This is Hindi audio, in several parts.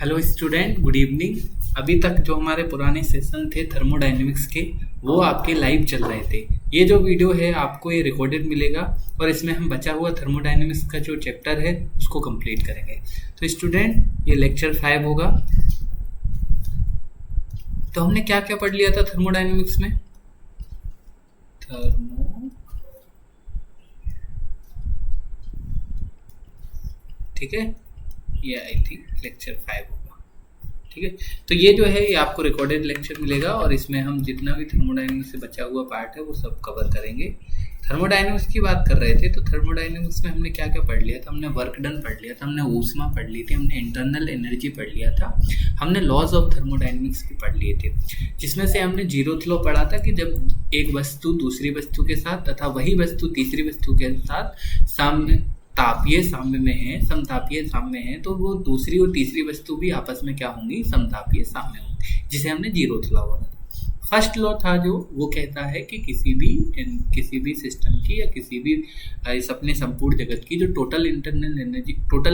Hello student, good evening. अभी तक जो हमारे पुराने सेशन थे थर्मोडायनेमिक्स के, वो आपके लाइव चल रहे थे। ये जो वीडियो है आपको ये रिकॉर्डेड मिलेगा और इसमें हम बचा हुआ थर्मोडायनेमिक्स का जो चैप्टर है उसको कंप्लीट करेंगे। तो स्टूडेंट, ये लेक्चर 5 होगा। तो हमने क्या क्या पढ़ लिया था थर्मोडायनेमिक्स में? थर्मो, ठीक है, ये आई थिंक लेक्चर 5 होगा। ठीक है, तो ये जो है ये आपको रिकॉर्डेड लेक्चर मिलेगा और इसमें हम जितना भी थर्मोडायनेमिक्स से बचा हुआ पार्ट है वो सब कवर करेंगे। थर्मोडायनेमिक्स की बात कर रहे थे, तो थर्मोडायनेमिक्स में हमने क्या क्या पढ़ लिया था? हमने वर्क डन पढ़ लिया था, हमने ऊष्मा पढ़ ली थी, हमने इंटरनल एनर्जी पढ़ लिया था, हमने लॉज ऑफ थर्मोडायनेमिक्स भी पढ़ लिए थे, जिसमें से हमने जीरोथ लॉ पढ़ा था कि जब एक वस्तु दूसरी वस्तु के साथ तथा वही वस्तु तीसरी वस्तु के साथ सामने तापीय साम्य में है, समतापीय साम्य है, तो वो दूसरी और तीसरी वस्तु भी आपस में क्या होंगी? समतापीय साम्य होंगी, जिसे हमने जीरोथ लॉ बोला था। फर्स्ट लॉ था जो वो कहता है कि किसी भी सिस्टम की या किसी भी इस अपने संपूर्ण जगत की जो टोटल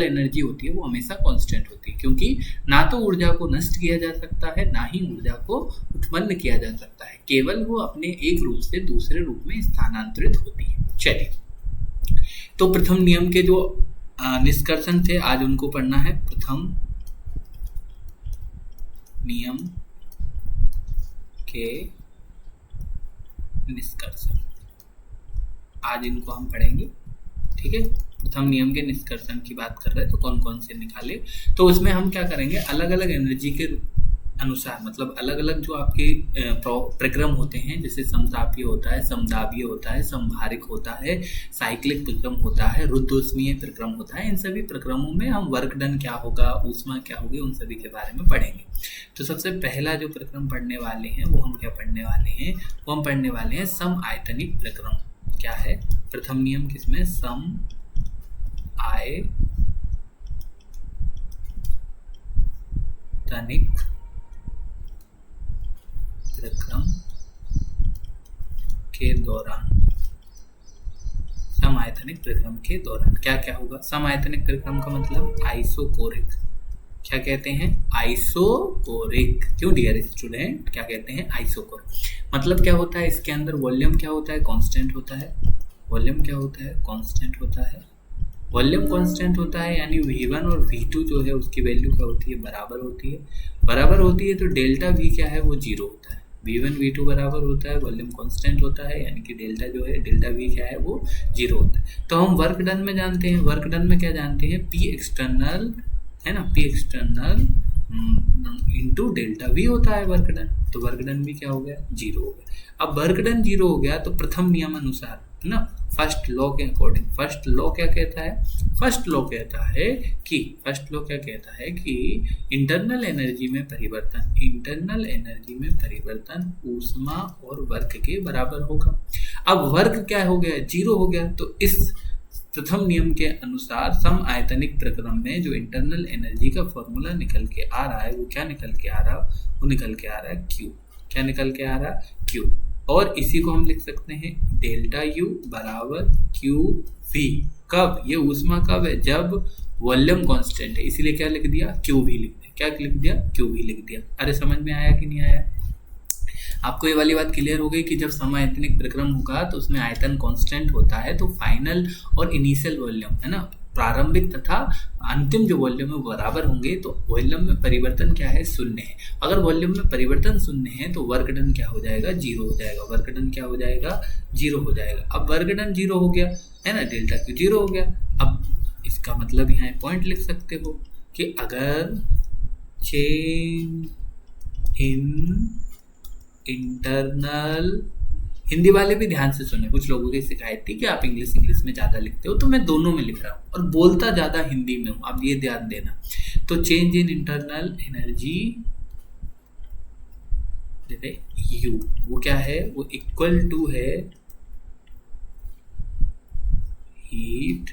एनर्जी होती है वो हमेशा कांस्टेंट होती है, क्योंकि ना तो ऊर्जा को नष्ट किया जा सकता है ना ही ऊर्जा को उत्पन्न किया जा सकता है, केवल वो अपने एक रूप से दूसरे रूप में स्थानांतरित होती है। चलिए, तो प्रथम नियम के जो निष्कर्षण थे आज उनको पढ़ना है। प्रथम नियम के निष्कर्षण आज इनको हम पढ़ेंगे। ठीक है, प्रथम नियम के निष्कर्षण की बात कर रहे हैं तो कौन कौन से निकाले, तो उसमें हम क्या करेंगे, अलग अलग एनर्जी के अनुसार, मतलब अलग अलग जो आपके प्रक्रम होते हैं, जैसे समतापीय होता है, समदाबीय होता है, समभारिक होता है, साइक्लिक प्रक्रम होता है, रुद्धोष्मीय प्रक्रम होता है, इन सभी प्रक्रमों में हम वर्क डन क्या होगा, ऊष्मा क्या होगी, उन सभी के बारे में पढ़ेंगे। तो सबसे पहला जो प्रक्रम पढ़ने वाले हैं वो हम क्या पढ़ने वाले हैं? वो हम पढ़ने वाले हैं सम आयतनिक प्रक्रम। क्या है प्रथम नियम? किसमें? सम आयतनिक प्रक्रम के दौरान, समआयतनिक प्रक्रम के दौरान क्या क्या होगा? समआयतनिक प्रक्रम का मतलब आइसोकोरिक। क्या कहते हैं? आइसोकोरिक। क्यों डियर स्टूडेंट, क्या कहते हैं? आइसोकोरिक। मतलब क्या होता है? इसके अंदर वॉल्यूम क्या होता है? कांस्टेंट होता है। वॉल्यूम क्या होता है? कांस्टेंट होता है। वॉल्यूम कांस्टेंट होता है, यानी V1 और V2 जो है उसकी वैल्यू क्या होती है? बराबर होती है। बराबर होती है तो डेल्टा V क्या है? वो जीरो होता है। V1 V2 बराबर होता है, वॉल्यूम कांस्टेंट होता है, यानी कि डेल्टा जो है, डेल्टा V क्या है? वो जीरो होता है। तो हम वर्क डन में जानते हैं, वर्क डन में क्या जानते हैं? P एक्सटर्नल है ना, P external into delta V होता है वर्क डन। तो वर्क डन भी क्या हो गया? जीरो हो गया। अब वर्क डन जीरो हो गया तो प्रथम नियम अनुसार है ना, फर्स्ट लॉ के अकॉर्डिंग, फर्स्ट लॉ क्या कहता है? फर्स्ट लॉ कहता है कि इंटरनल एनर्जी में परिवर्तन ऊष्मा और वर्क के बराबर होगा। अब वर्क क्या हो गया? जीरो हो गया। तो इस प्रथम नियम के अनुसार सम आयतनिक प्रक्रम में जो इंटरनल एनर्जी का फॉर्मूला निकल के आ रहा है वो क्या निकल के आ रहा है? वो निकल के आ रहा है Q। क्या निकल के आ रहा है? Q। और इसी को हम लिख सकते हैं डेल्टा U बराबर QV। कब? ये ऊष्मा कब है? जब वॉल्यूम कांस्टेंट है, इसीलिए क्या लिख दिया? QV लिख दिया। क्या लिख दिया? QV लिख दिया। अरे समझ में आया कि नहीं आया? आपको ये वाली बात क्लियर हो गई कि जब समआयतनिक प्रक्रम होगा तो उसमें आयतन कांस्टेंट होता है, तो फाइनल और इनिशियल वॉल्यूम है ना, प्रारंभिक तथा अंतिम जो वॉल्यूम है वो बराबर होंगे। तो वॉल्यूम में परिवर्तन क्या है? शून्य है। अगर वॉल्यूम में परिवर्तन शून्य है तो वर्क डन क्या हो जाएगा? जीरो हो जाएगा। वर्क डन क्या हो जाएगा? जीरो हो जाएगा। अब वर्क डन जीरो हो गया है ना, डेल्टा Q जीरो हो गया। अब इसका मतलब यहाँ पॉइंट लिख सकते हो कि अगर चेंज इन इंटरनल, हिंदी वाले भी ध्यान से सुने, कुछ लोगों की शिकायत थी कि आप इंग्लिश में ज़्यादा लिखते हो, तो मैं दोनों में लिख रहा हूँ और बोलता ज़्यादा हिंदी में हूँ, आप ये ध्यान देना। तो change in internal energy U, वो क्या है? वो इक्वल टू है हीट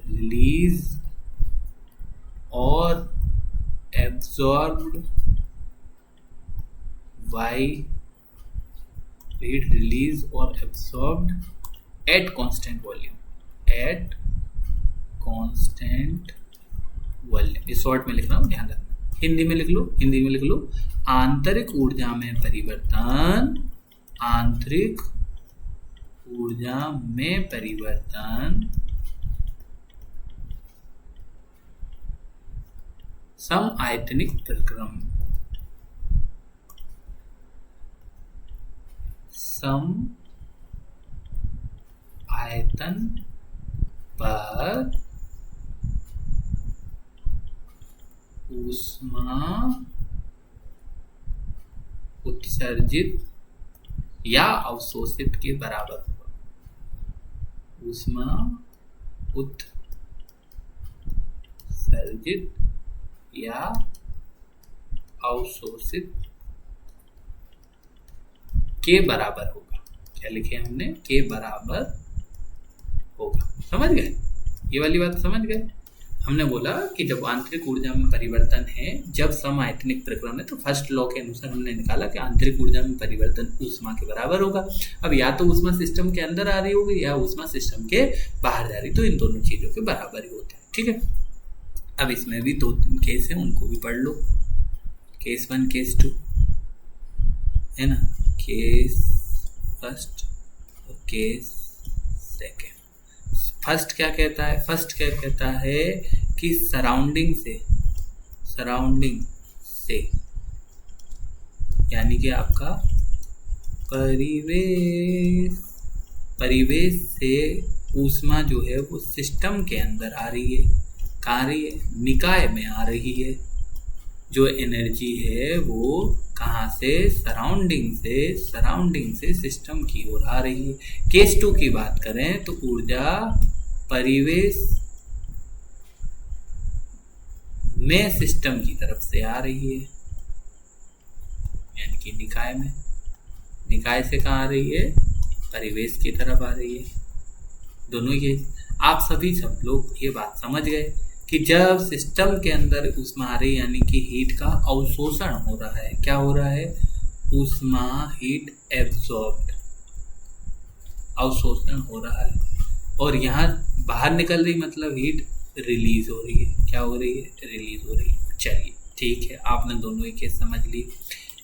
रिलीज और absorbed bye heat release or absorbed at constant volume volume. इस शॉर्ट में लिख रहा हूँ, ध्यान रखना। हिंदी में लिख लो, हिंदी में लिख लो, आंतरिक ऊर्जा में परिवर्तन, आंतरिक ऊर्जा में परिवर्तन समआयतनिक प्रक्रम, सम आयतन पर ऊष्मा उत्सर्जित या अवशोषित के बराबर होगा। ऊष्मा उत्सर्जित या अवशोषित के बराबर होगा। क्या लिखे हमने? के बराबर होगा। समझ गए? ये वाली बात समझ गए? हमने बोला कि जब आंतरिक ऊर्जा में परिवर्तन है, जब समआयतनिक प्रक्रम है, तो फर्स्ट लॉ के अनुसार हमने निकाला कि आंतरिक ऊर्जा में परिवर्तन ऊष्मा के बराबर होगा। अब या तो ऊष्मा सिस्टम के अंदर आ रही होगी या ऊष्मा सिस्टम के बाहर जा रही, तो इन दोनों चीजों के बराबर ही होता है। ठीक है, अब इसमें भी 2 केस है, उनको भी पढ़ लो। केस 1, केस 2 है ना, केस फर्स्ट और केस सेकेंड। फर्स्ट क्या कहता है? फर्स्ट क्या कहता है कि सराउंडिंग से यानी कि आपका परिवेश से ऊष्मा जो है वो सिस्टम के अंदर आ रही है। कहाँ आ रही है? निकाय में आ रही है। जो एनर्जी है वो कहाँ से? सराउंडिंग से सिस्टम की ओर आ रही है। केस 2 की बात करें तो ऊर्जा परिवेश में सिस्टम की तरफ से आ रही है, यानी कि निकाय में। निकाय से कहाँ आ रही है? परिवेश की तरफ आ रही है। दोनों ये आप सभी सब लोग ये बात समझ गए कि जब सिस्टम के अंदर ऊष्मा आ रही है यानी कि हीट का अवशोषण हो रहा है। क्या हो रहा है? ऊष्मा, हीट एब्जॉर्ब्ड, अवशोषण हो रहा है। और यहाँ बाहर निकल रही मतलब हीट रिलीज हो रही है। क्या हो रही है? रिलीज हो रही है। चलिए ठीक है, आपने दोनों ही केस समझ ली।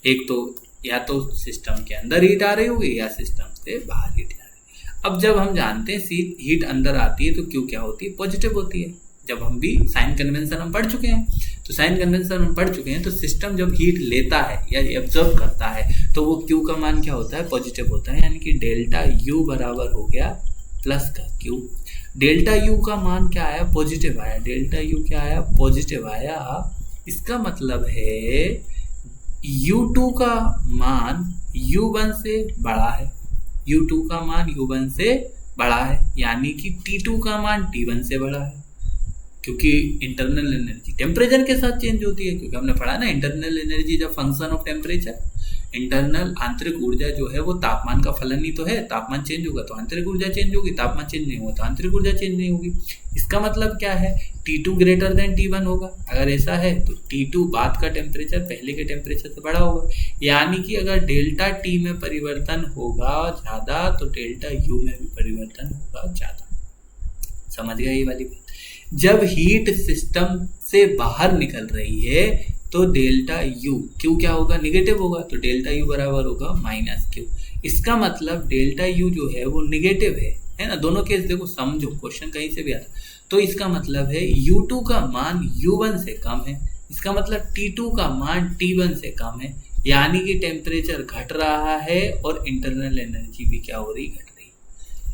एक तो या तो सिस्टम के अंदर हीट आ रही होगी या सिस्टम से बाहर हीट आ रही है। अब जब हम जानते हैं हीट अंदर आती है तो क्यू क्या होती है? पॉजिटिव होती है। जब हम भी साइन कन्वेंशन हम पढ़ चुके हैं, तो सिस्टम जब हीट लेता है या एब्जॉर्ब करता है तो वो क्यू का मान क्या होता है? पॉजिटिव होता है, यानी कि डेल्टा यू बराबर हो गया प्लस का क्यू। डेल्टा यू का मान क्या आया? पॉजिटिव आया। डेल्टा यू क्या आया? पॉजिटिव आया। इसका मतलब है U2 का मान U1 से बड़ा है। U2 का मान U1 से बड़ा है, यानी कि T2 का मान T1 से बड़ा है। क्योंकि इंटरनल एनर्जी टेम्परेचर के साथ चेंज होती है, क्योंकि हमने पढ़ा ना इंटरनल एनर्जी जब फंक्शन ऑफ टेम्परेचर। इंटरनल आंतरिक ऊर्जा जो है वो तापमान का फलन ही तो है। तापमान चेंज होगा तो आंतरिक ऊर्जा चेंज होगी, तापमान चेंज नहीं हुआ तो आंतरिक ऊर्जा चेंज नहीं होगी। इसका मतलब क्या है? T2 ग्रेटर देन T1 होगा। अगर ऐसा है तो T2 बाद का टेम्परेचर पहले के टेम्परेचर से बड़ा होगा, यानी कि अगर डेल्टा T में परिवर्तन होगा ज़्यादा तो डेल्टा U में भी परिवर्तन होगा ज़्यादा। समझ गए ये वाली बात? जब हीट सिस्टम से बाहर निकल रही है तो डेल्टा यू, क्यू क्या होगा? निगेटिव होगा, तो डेल्टा यू बराबर होगा माइनस क्यू। इसका मतलब डेल्टा यू जो है वो निगेटिव है ना। दोनों केस देखो, समझो, क्वेश्चन कहीं से भी आता तो इसका मतलब है U2 का मान U1 से कम है। इसका मतलब T2 का मान T1 से कम है, यानी कि टेम्परेचर घट रहा है और इंटरनल एनर्जी भी क्या हो रही? घट रही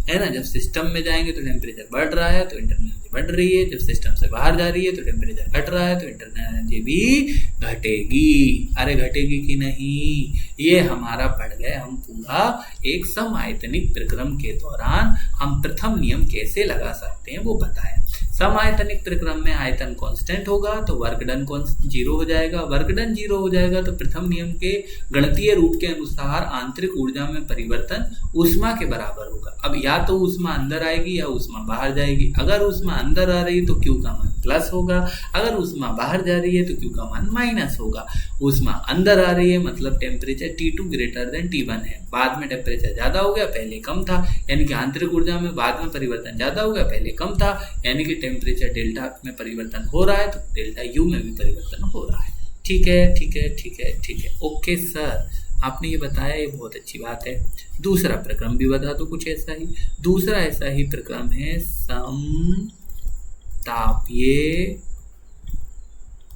है ना। जब सिस्टम में जाएंगे तो टेम्परेचर बढ़ रहा है तो इंटरनल एनर्जी बढ़ रही है। जब सिस्टम से बाहर जा रही है तो टेम्परेचर घट रहा है तो इंटरनल एनर्जी भी घटेगी। अरे घटेगी कि नहीं, ये हमारा पढ़ गए हम पूरा। एक समआयतनिक प्रक्रम के दौरान हम प्रथम नियम कैसे लगा सकते हैं वो बताया। समआयतनिक प्रक्रम में आयतन कांस्टेंट होगा तो वर्क डन 0 हो जाएगा। वर्क डन 0 हो जाएगा तो प्रथम नियम के गणितीय रूप के अनुसार आंतरिक ऊर्जा में परिवर्तन ऊष्मा के बराबर होगा। अब या तो ऊष्मा अंदर आएगी या ऊष्मा बाहर जाएगी। अगर ऊष्मा अंदर आ रही तो क्यू का मान प्लस होगा, अगर ऊष्मा बाहर जा रही है तो Q का मान माइनस होगा। ऊष्मा अंदर आ रही है मतलब temperature T2 greater than T1 है, बाद में टेम्परेचर ज्यादा हो गया पहले कम था, यानी कि आंतरिक ऊर्जा में बाद में परिवर्तन ज्यादा हो गया पहले कम था, यानी कि टेम्परेचर डेल्टा में परिवर्तन हो रहा है तो डेल्टा U में भी परिवर्तन हो रहा है। ठीक है ठीक है ठीक है ठीक है, ओके सर आपने ये बताया, ये बहुत अच्छी बात है। दूसरा प्रक्रम भी बता दो कुछ ऐसा ही। दूसरा ऐसा ही प्रक्रम है समतापीय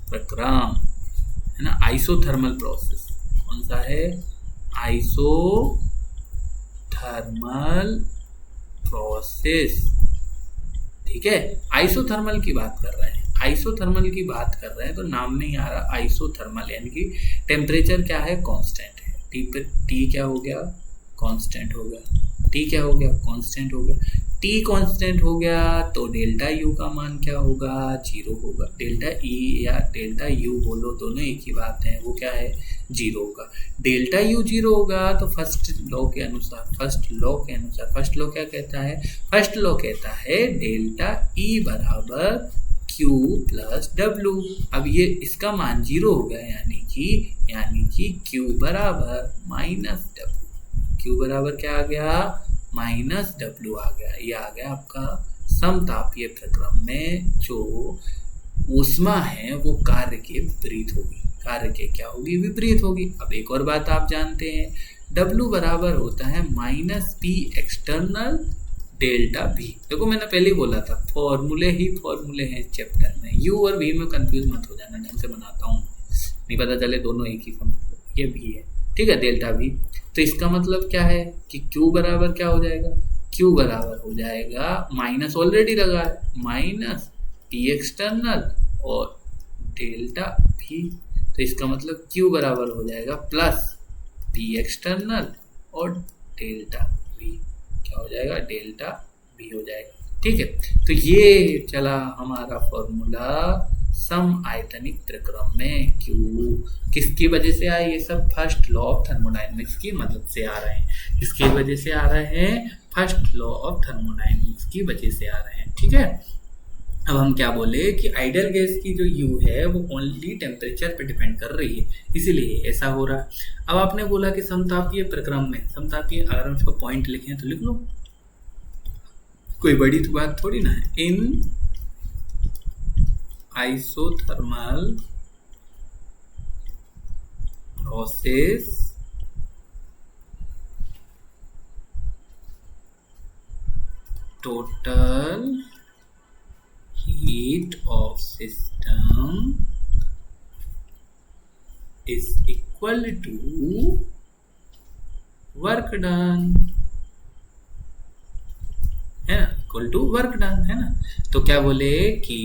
प्रक्रम, है ना, आइसोथर्मल प्रोसेस। कौन सा है? Isothermal process. ठीक है, आइसोथर्मल की बात कर रहे हैं, आइसोथर्मल की बात कर रहे हैं तो नाम नहीं आ रहा आइसोथर्मल, यानी कि टेम्परेचर क्या है? कांस्टेंट है। टी क्या हो गया? कांस्टेंट हो गया। टी क्या हो गया? कांस्टेंट हो गया। टी कांस्टेंट हो गया तो डेल्टा यू का मान क्या होगा? 0 होगा। डेल्टा ई या डेल्टा यू बोलो, दोनों एक ही बात है, वो क्या है? 0 होगा। डेल्टा यू 0 होगा तो फर्स्ट लॉ के अनुसार, फर्स्ट लॉ क्या कहता है? फर्स्ट लॉ कहता है डेल्टा ई बराबर Q प्लस W। अब ये इसका मान 0 हो गया, यानी कि Q बराबर माइनस W। Q बराबर क्या आ गया? माइनस W आ गया। ये आ गया आपका समतापीय प्रक्रम में जो ऊष्मा है वो कार्य के विपरीत होगी। कार्य के क्या होगी? विपरीत होगी। अब एक और बात आप जानते हैं, W बराबर होता है minus P external delta V। देखो मैंने पहले ही बोला था, फॉर्मूले हैं चैप्टर में। U और V में कंफ्यूज मत हो जाना, ढंग से बनाता हूँ, नहीं पता चले दोनों एक ही का मतलब, ये भी है। ठीक है, डेल्टा V। तो इसका मतलब क्या है कि Q बराबर क्या हो जाएगा? Q बराबर हो जाएगा, माइनस ऑलरेडी लगा है, माइनस P एक्सटर्नल और डेल्टा V। तो इसका मतलब Q बराबर हो जाएगा प्लस P एक्सटर्नल और डेल्टा V। क्या हो जाएगा? डेल्टा V हो जाएगा। ठीक है, तो ये चला हमारा फॉर्मूला सम आयतनिक प्रक्रम में। Q किसकी वजह से आए? ये सब फर्स्ट लॉ ऑफ थर्मोडायनेमिक्स की मदद से आ रहे हैं। किसकी वजह से आ रहे हैं? फर्स्ट लॉ ऑफ थर्मोडायनेमिक्स की वजह से आ रहे हैं। ठीक है, अब हम क्या बोले कि आइडियल गैस की जो U है वो ओनली टेम्परेचर पे डिपेंड कर रही है, इसीलिए ऐसा हो रहा है। अब आपने बोला कि समतापीय प्रक्रम में, समतापीय, अगर हम इसको पॉइंट लिखें तो लिख लो, कोई बड़ी तो बात थोड़ी ना है। In isothermal process total heat of system is equal to work done, है ना, इक्वल टू वर्क डन, है ना। तो क्या बोले कि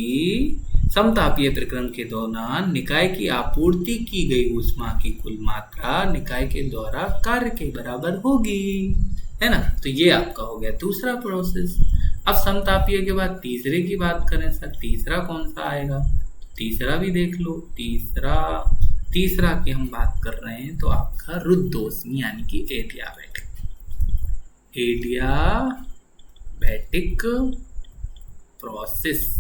समतापीय प्रक्रम के दौरान निकाय की आपूर्ति की गई ऊष्मा की कुल मात्रा निकाय के द्वारा कार्य के बराबर होगी, है ना। तो ये आपका हो गया दूसरा प्रोसेस। अब समतापीय के बाद तीसरे की बात करें सर, तीसरा कौन सा आएगा? तीसरा भी देख लो। तीसरा की हम बात कर रहे हैं तो आपका रुद्धोष्मी यानी कि एडियाबैटिक प्रोसेस।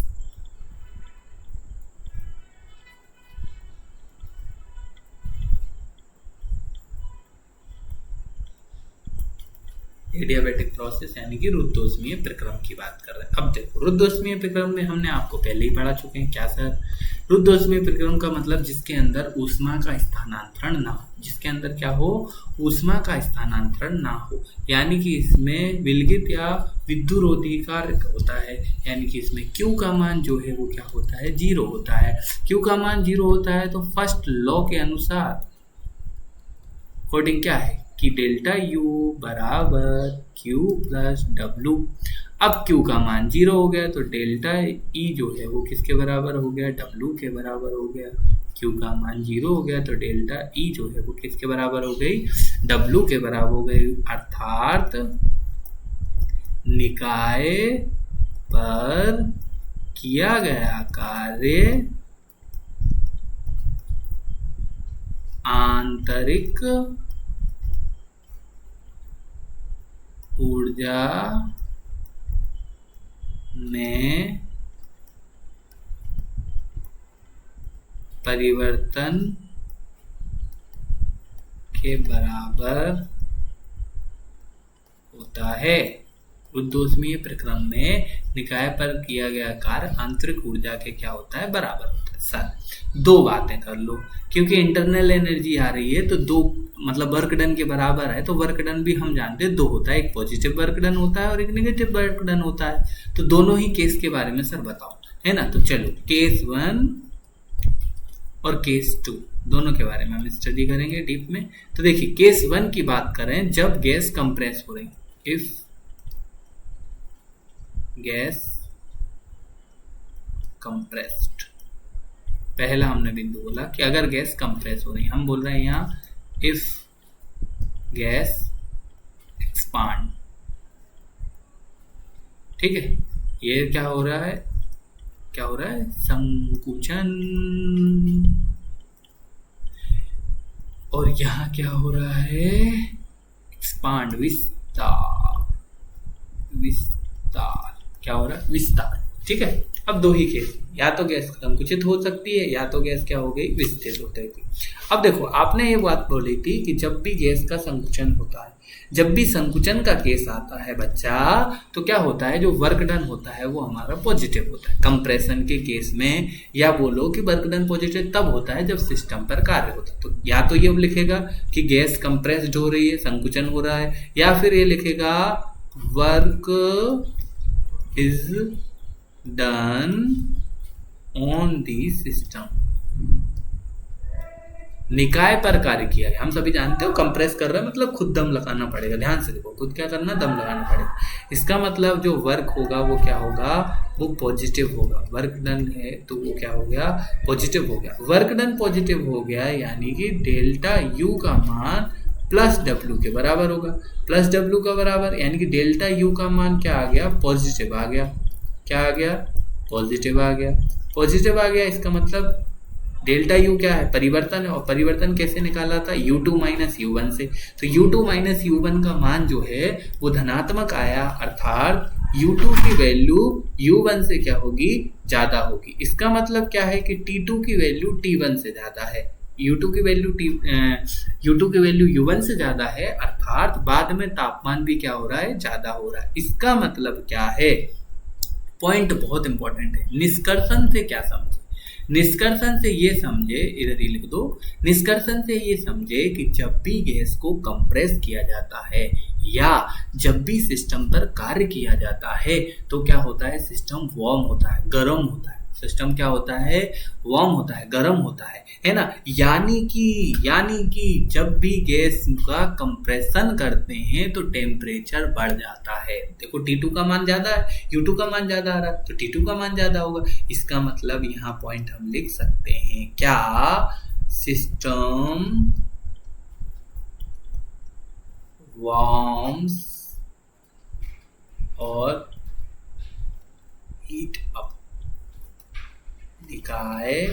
एडियाबैटिक प्रोसेस यानी कि रुद्धोष्मीय प्रक्रम की बात कर रहे हैं। अब देखो, रुद्धोष्मीय प्रक्रम में हमने आपको पहले ही पढ़ा चुके हैं। क्या सर? रुद्धोष्मीय प्रक्रम का मतलब जिसके अंदर ऊष्मा का स्थानांतरण ना हो, जिसके अंदर क्या हो? ऊष्मा का स्थानांतरण ना हो, यानी कि इसमें विलगित या विद्युरोधी कार्य होता है, यानी कि इसमें Q का मान जो है वो क्या होता है? 0 होता है। Q का मान 0 होता है तो फर्स्ट लॉ के अनुसार अकॉर्डिंग क्या है कि डेल्टा U बराबर Q प्लस W। अब Q का मान 0 हो गया तो डेल्टा E जो है वो किसके बराबर हो गया? W के बराबर हो गया। Q का मान 0 हो गया तो डेल्टा E जो है वो किसके बराबर हो गई? W के बराबर हो गई। अर्थात निकाय पर किया गया कार्य आंतरिक ऊर्जा में परिवर्तन के बराबर होता है। उद्दोष्मीय प्रक्रम में निकाय पर किया गया कार्य आंतरिक ऊर्जा के क्या होता है, बराबर होता है। सर दो बातें कर लो, क्योंकि इंटरनल एनर्जी आ रही है तो दो मतलब वर्क डन के बराबर है, तो वर्क डन भी हम जानते हैं दो होता है, एक पॉजिटिव वर्क डन होता है और एक नेगेटिव वर्क डन होता है। तो दोनों ही केस के बारे में सर बताओ, है ना। तो चलो केस 1 और केस 2 दोनों के बारे में हम स्टडी करेंगे डीप में। तो देखिए केस 1 की बात करें, जब गैस कंप्रेस हो रही, इफ गैस कंप्रेस्ड, पहला हमने बिंदु बोला कि अगर गैस कंप्रेस हो रही, हम बोल रहे हैं यहाँ इफ गैस एक्सपांड, ठीक है। ये क्या हो रहा है, क्या हो रहा है, संकुचन। और यहां क्या हो रहा है, एक्सपांड, विस्तार, विस्तार, क्या हो रहा है, विस्तार, ठीक है। अब दो ही केस, या तो गैस संकुचित हो सकती है या तो गैस क्या हो गई, विस्तारित हो गई। अब देखो आपने ये बात बोली थी कि जब भी गैस का संकुचन होता है, जब भी संकुचन का केस आता है बच्चा, तो क्या होता है, जो वर्क डन होता है वो हमारा पॉजिटिव होता है। कंप्रेशन के केस में या बोलो कि वर्क डन पॉजिटिव तब होता है जब सिस्टम पर कार्य होता है। तो या तो ये लिखेगा कि गैस कंप्रेस्ड हो रही है, संकुचन हो रहा है, या फिर ये लिखेगा work is done on the system. निकाय पर कार्य किया गया, हम सभी जानते हो कंप्रेस कर रहे हैं मतलब खुद दम लगाना पड़ेगा, ध्यान से देखो, खुद क्या करना, दम लगाना पड़ेगा। इसका मतलब जो वर्क होगा वो क्या होगा, वो पॉजिटिव होगा। वर्क डन है तो वो क्या हो गया, पॉजिटिव हो गया। वर्क डन पॉजिटिव हो गया यानी कि डेल्टा यू का मान प्लस डब्ल्यू के बराबर होगा। प्लस डब्ल्यू का बराबर यानी कि डेल्टा यू का मान क्या आ गया, पॉजिटिव आ गया। क्या आ गया, पॉजिटिव आ गया। पॉजिटिव आ गया इसका मतलब डेल्टा यू क्या है, परिवर्तन है, और परिवर्तन कैसे निकाला था, u2 माइनस u1 से। तो u2 माइनस u1 का मान जो है वो धनात्मक आया, अर्थात u2 की वैल्यू u1 से क्या होगी, ज्यादा होगी। इसका मतलब क्या है कि t2 की वैल्यू t1 से ज्यादा है, u2 की वैल्यू u1 से ज्यादा है, अर्थात बाद में तापमान भी क्या हो रहा है, ज्यादा हो रहा है। इसका मतलब क्या है, पॉइंट बहुत इंपॉर्टेंट है। निष्कर्षण से क्या समझे, निष्कर्षण से ये समझे, इधर ही लिख दो, निष्कर्षण से ये समझे कि जब भी गैस को कंप्रेस किया जाता है या जब भी सिस्टम पर कार्य किया जाता है तो क्या होता है, सिस्टम वार्म होता है, गर्म होता है। सिस्टम क्या होता है, वार्म होता है, गर्म होता है ना। यानी कि जब भी गैस का कंप्रेशन करते हैं तो टेम्परेचर बढ़ जाता है। देखो T2 का मान ज्यादा है, U2 का मान ज्यादा आ रहा है, तो T2 का मान ज्यादा होगा। इसका मतलब यहाँ पॉइंट हम लिख सकते हैं क्या, सिस्टम वार्म्स और हीट अप, निकाय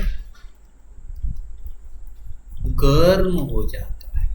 गर्म हो जाता है।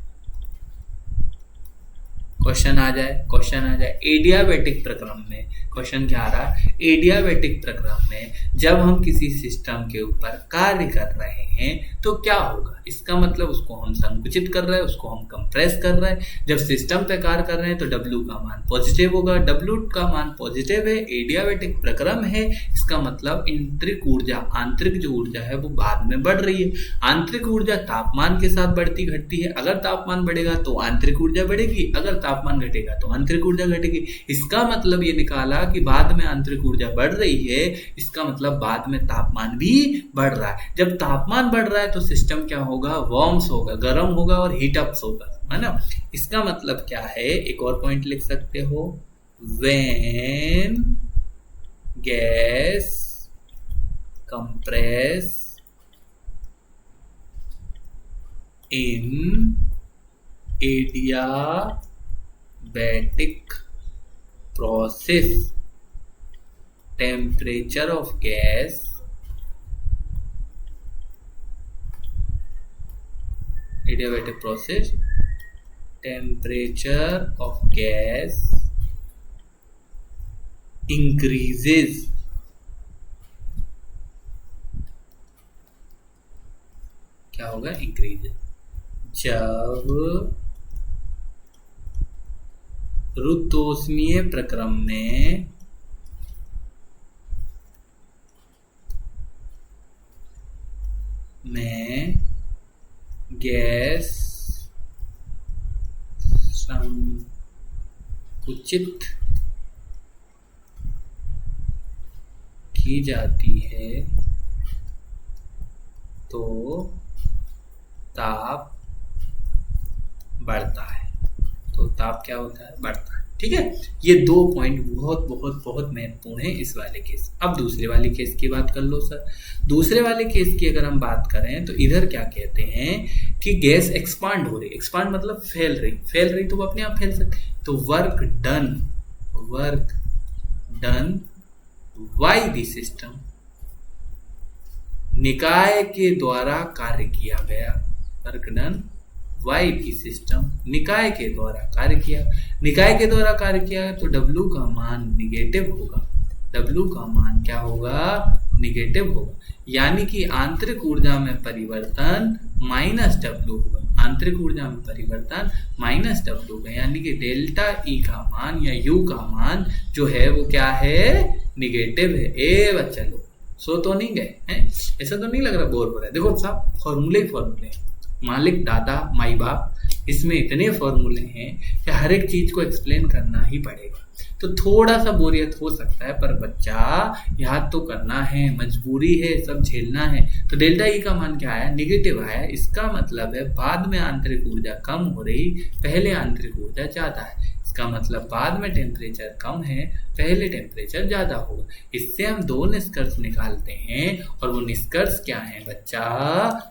क्वेश्चन आ जाए एडियाबैटिक प्रक्रम में, क्वेश्चन क्या आ रहा है, एडियाबैटिक प्रक्रम में जब हम किसी सिस्टम के ऊपर कार्य कर रहे हैं तो क्या होगा, इसका मतलब उसको हम संकुचित कर रहे हैं, उसको हम कंप्रेस कर रहे हैं। जब सिस्टम पे कार्य कर रहे हैं तो W का मान पॉजिटिव होगा, W का मान पॉजिटिव है, एडियाबैटिक प्रक्रम है। इसका मतलब आंतरिक ऊर्जा, आंतरिक जो ऊर्जा है वो बाद में बढ़ रही है। आंतरिक ऊर्जा तापमान के साथ बढ़ती घटती है, अगर तापमान बढ़ेगा तो आंतरिक ऊर्जा बढ़ेगी, अगर तापमान घटेगा तो आंतरिक ऊर्जा घटेगी। इसका मतलब ये निकाला कि बाद में आंतरिक ऊर्जा बढ़ रही है, इसका मतलब बाद में तापमान भी बढ़ रहा है। जब तापमान बढ़ रहा है तो सिस्टम क्या होगा, वार्म्स होगा, गर्म होगा और हीट अप्स होगा, है ना। इसका मतलब क्या है, एक और पॉइंट लिख सकते हो, when gas compress in adiabatic process, temperature of gas adiabatic process, temperature of gas increases होगा, इंक्रीज। जब रुद्धोष्मीय प्रक्रम में गैस संकुचित की जाती है तो ताप बढ़ता है। तो ताप क्या होता है? बढ़ता है। ठीक है, ये 2 पॉइंट बहुत बहुत बहुत महत्वपूर्ण है इस वाले केस। अब दूसरे वाले केस की बात कर लो सर। दूसरे वाले केस की अगर हम बात करें तो इधर क्या कहते हैं कि गैस एक्सपांड हो रही। एक्सपांड मतलब फैल रही तो वो अपने आप फैल सकती। तो work done by the system, निकाय के द्वारा कार्य किया गया। Work done by the system, निकाय के द्वारा कार्य किया। निकाय के द्वारा कार्य किया तो W का मान निगेटिव होगा। W का मान क्या होगा? निगेटिव होगा। यानी कि आंतरिक ऊर्जा में परिवर्तन माइनस W होगा। आंतरिक ऊर्जा में परिवर्तन माइनस W होगा। यानी कि डेल्टा E का मान या U का मान जो है वो क्या है? निगेटिव है। ए बच्चा लोग सो तो नहीं गए हैं? ऐसा तो नहीं लग रहा बोर हो रहा है? देखो साहब, फॉर्मूले मालिक, दादा, माई बाप, इसमें इतने फॉर्मूले हैं कि हर एक चीज को एक्सप्लेन करना ही पड़ेगा। तो थोड़ा सा बोरियत हो सकता है, पर बच्चा याद तो करना है, मजबूरी है, सब झेलना है। तो डेल्टा ई का मान क्या आया? निगेटिव आया। इसका मतलब है बाद में आंतरिक ऊर्जा कम हो रही, पहले आंतरिक ऊर्जा ज्यादा है। इसका मतलब बाद में टेम्परेचर कम है, पहले टेम्परेचर ज्यादा होगा। इससे हम 2 निष्कर्ष निकालते हैं, और वो निष्कर्ष क्या है बच्चा?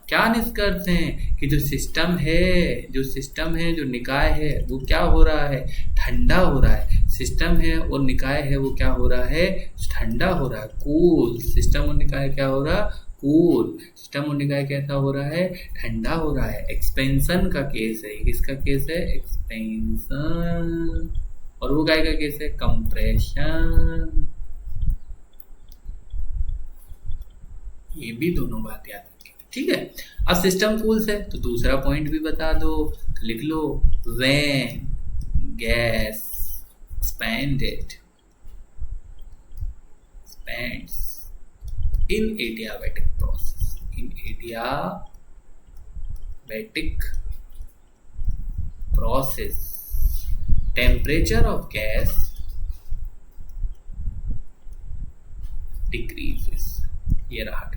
क्या निष्कर्ष हैं? कि जो सिस्टम है, जो निकाय है, वो क्या हो रहा है? ठंडा हो रहा है। सिस्टम है और निकाय है, वो क्या हो रहा है? ठंडा हो रहा है, कूल। सिस्टम और निकाय क्या हो रहा? कूल। सिस्टम और निकाय कैसा हो रहा है? ठंडा हो रहा है। एक्सपेंशन का केस है। किसका केस है? एक्सपेंशन। और वो काय का केस है? कंप्रेशन। ये भी दोनों बात याद रखें, ठीक है। अब सिस्टम कूल्स है तो दूसरा पॉइंट भी बता दो, तो लिख लो when gas expanded expands in adiabatic process, in adiabatic process temperature of gas decreases। ये रहा,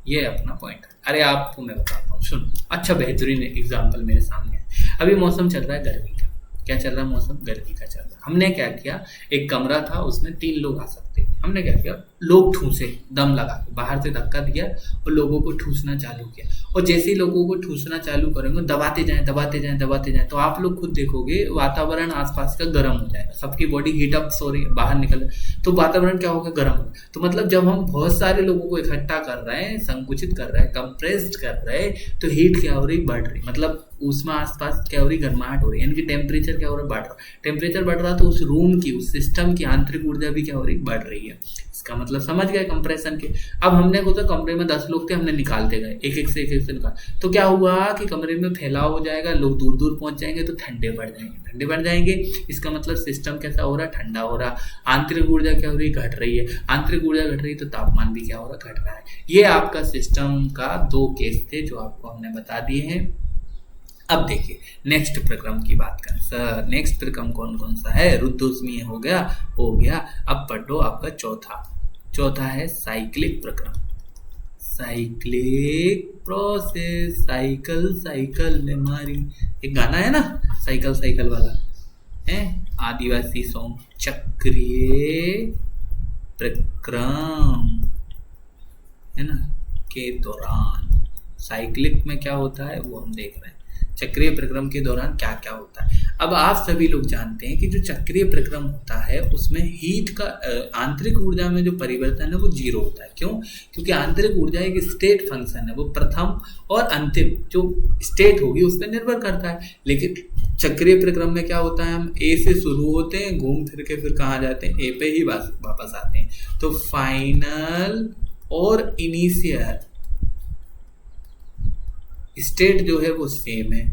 ये अपना पॉइंट है। अरे आपको मैं बताता हूँ, सुनो। अच्छा बेहतरीन एग्जाम्पल मेरे सामने है। अभी मौसम चल रहा है गर्मी का। क्या चल रहा है? मौसम गर्मी का चल रहा है। हमने क्या किया, एक कमरा था, उसमें 3 लोग आ सकते। हमने क्या किया, लोग ठूसे, दम लगा के बाहर से धक्का दिया और लोगों को ठूसना चालू किया। और जैसे ही लोगों को ठूसना चालू करेंगे, दबाते जाएं, तो आप लोग खुद देखोगे वातावरण आसपास का गर्म हो जाएगा। सबकी बॉडी हीट अप हो रही है, बाहर निकल, तो वातावरण क्या होगा? गर्म होगा। तो मतलब जब हम बहुत सारे लोगों को इकट्ठा कर रहे हैं, संकुचित कर रहे हैं, कंप्रेस्ड कर रहे हैं, तो हीट क्या हो रही? बढ़ रही। मतलब उसमें आसपास क्या हो रही? गर्माहट हो रही है। यानी कि टेम्परेचर क्या हो रहा है? बढ़ रहा। टेम्परेचर बढ़ रहा तो उस रूम की, उस सिस्टम की आंतरिक ऊर्जा भी क्या हो रही? बढ़ रही है। इसका मतलब समझ गए कंप्रेशन के। अब हमने को तो कमरे में 10 लोग थे, हमने निकालते गए, एक एक से निकाल। तो क्या हुआ कि कमरे में फैलाव हो जाएगा, लोग दूर दूर पहुंच जाएंगे, तो ठंडे बढ़ जाएंगे। इसका मतलब सिस्टम कैसा हो रहा? ठंडा हो रहा। आंतरिक ऊर्जा क्या हो रही? घट रही है। आंतरिक ऊर्जा घट रही है तो तापमान भी क्या हो रहा? घट रहा है। ये आपका सिस्टम का 2 केस थे जो आपको हमने बता दिए हैं। अब देखिए नेक्स्ट प्रक्रम की बात करें। सर नेक्स्ट प्रक्रम कौन कौन सा है? रुद्धोष्मीय हो गया। अब पढ़ो आपका चौथा है साइक्लिक प्रक्रम। साइक्लिक प्रोसेस, साइकिल ने मारी, एक गाना है ना साइकिल वाला है, आदिवासी सॉन्ग। चक्रीय प्रक्रम है ना के दौरान साइक्लिक में क्या होता है वो हम देख रहे हैं। चक्रीय प्रक्रम के दौरान क्या क्या होता है? अब आप सभी लोग जानते हैं कि जो चक्रीय प्रक्रम होता है उसमें हीट का आंतरिक ऊर्जा में जो परिवर्तन है वो 0 होता है। क्यों? क्योंकि आंतरिक ऊर्जा एक स्टेट फंक्शन है, वो प्रथम और अंतिम जो स्टेट होगी उस पर निर्भर करता है। लेकिन चक्रीय प्रक्रम में क्या होता है, हम ए से शुरू होते हैं, घूम फिर के फिर कहाँ जाते हैं? ए पे ही वापस आते हैं। तो फाइनल और इनिशियल स्टेट जो है वो सेम है,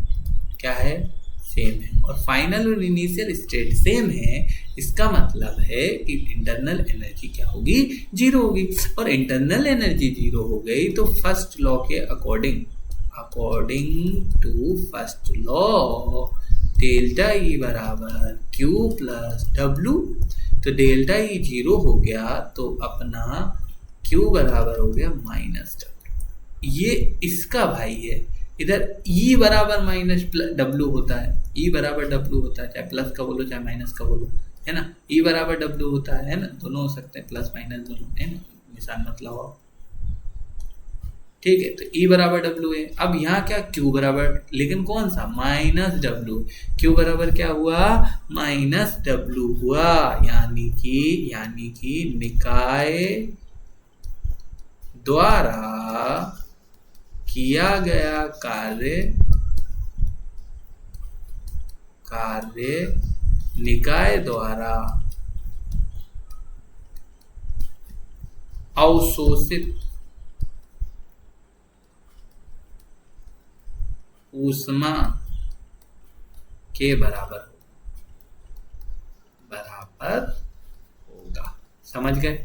क्या है, सेम है, और फाइनल और इनिशियल स्टेट सेम है। इसका मतलब है कि इंटरनल एनर्जी क्या होगी, जीरो होगी। और इंटरनल एनर्जी जीरो हो गई तो फर्स्ट लॉ के according to first law delta E बराबर क्यू प्लस डब्लू। तो डेल्टा ई जीरो हो गया तो अपना क्यू बराबर हो गया माइनस डब्लू। ये इसका भाई है। इधर ई बराबर माइनस डब्लू होता है, ई बराबर डब्लू होता है, चाहे प्लस का बोलो चाहे माइनस का बोलो, है ना। ई बराबर डब्लू होता है ना, दोनों हो सकते हैं, प्लस माइनस दोनों, है ना, निशान मत लगाओ, ठीक है। तो ई बराबर डब्लू है। अब यहाँ क्या, क्यू बराबर, लेकिन कौन सा, माइनस डब्लू। क्यू बराबर क्या हुआ, माइनस डब्लू हुआ, यानी कि निकाय द्वारा किया गया कार्य निकाय द्वारा अवशोषित ऊष्मा के बराबर होगा। समझ गए,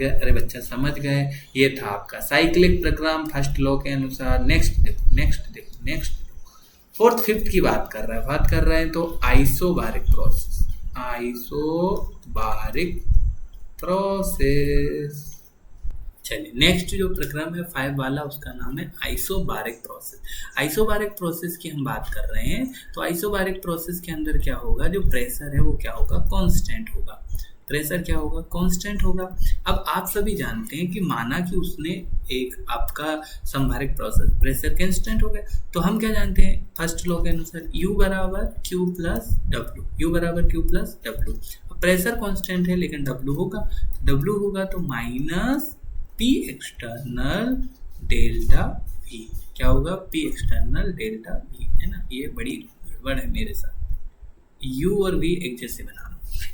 अरे बच्चा समझ गए। ये था आपका साइक्लिक प्रक्रम फर्स्ट लॉ के अनुसार। नेक्स्ट देखो फोर्थ फिफ्थ की बात कर रहे हैं तो आइसोबारिक प्रोसेस। चलिए नेक्स्ट जो प्रक्रम है 5 वाला, उसका नाम है आइसोबारिक प्रोसेस। आइसोबारिक प्रोसेस की हम बात कर रहे हैं तो आइसोबारिक प्रोसेस के अंदर क्या होगा, जो प्रेशर है वो क्या होगा, कांस्टेंट होगा। प्रेशर क्या होगा, कांस्टेंट होगा। अब आप सभी जानते हैं कि माना कि उसने एक आपका संभारिक प्रोसेस प्रेशर कांस्टेंट हो गया, तो हम क्या जानते हैं फर्स्ट लॉ के अनुसार U बराबर Q plus W. Pressure constant है लेकिन W होगा तो minus P external delta V। क्या होगा, P एक्सटर्नल डेल्टा V, है ना। ये बड़ी गड़बड़ है मेरे साथ, U और V एक जैसे बनाना।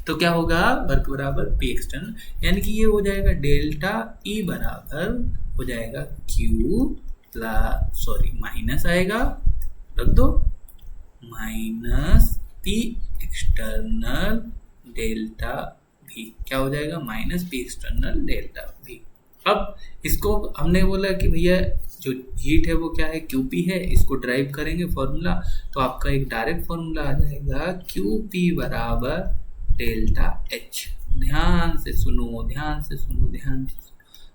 तो क्या होगा, वर्क बराबर P एक्सटर्नल, यानी कि ये हो जाएगा डेल्टा E बराबर हो जाएगा Q प्लस माइनस आएगा, रख दो, minus P external delta V। क्या हो जाएगा, minus P external delta V। अब इसको हमने बोला कि भैया जो हीट है वो क्या है, QP है। इसको ड्राइव करेंगे फॉर्मूला, तो आपका एक डायरेक्ट फॉर्मूला आ जाएगा QP बराबर डेल्टा H। ध्यान से सुनो,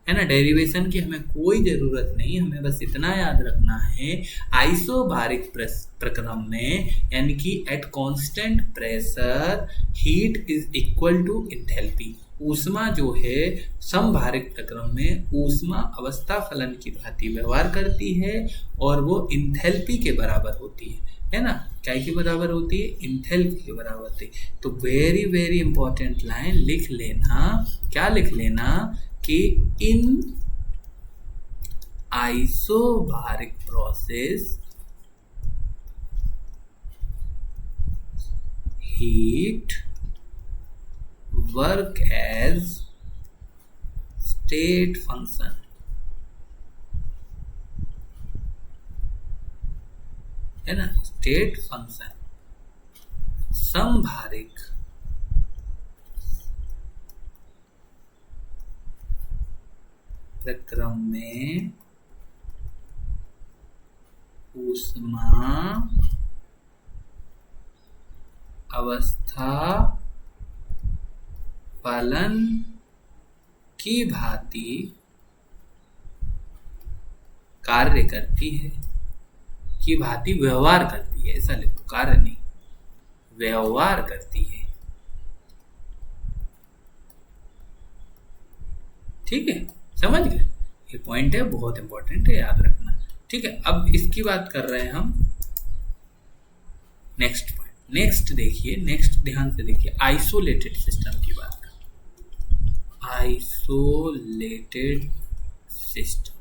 है ना। डेरिवेशन की हमें कोई जरूरत नहीं, हमें बस इतना याद रखना है, आइसोबारिक प्रक्रम में यानी कि at constant pressure heat is equal to enthalpy. ऊष्मा जो है समभारिक प्रक्रम में ऊष्मा अवस्था फलन की भांति व्यवहार करती है और वो एंथैल्पी के बराबर होती है ना। क्या के बराबर होती है, एंथैल्पी के बराबर होती है। तो वेरी वेरी इंपॉर्टेंट लाइन लिख लेना, क्या लिख लेना कि in isobaric process heat work as state function, है ना, स्टेट फंक्शन। समभारिक प्रक्रम में ऊष्मा अवस्था फलन की भांति कार्य करती है, की भांति व्यवहार करती है, ऐसा लिखो, कार्य नहीं, व्यवहार करती है। ठीक है, समझ गए, ये पॉइंट है, बहुत इंपॉर्टेंट है, याद रखना। ठीक है, अब इसकी बात कर रहे हैं हम नेक्स्ट पॉइंट। नेक्स्ट देखिए, नेक्स्ट ध्यान से देखिए, आइसोलेटेड सिस्टम की बात कर, आइसोलेटेड सिस्टम,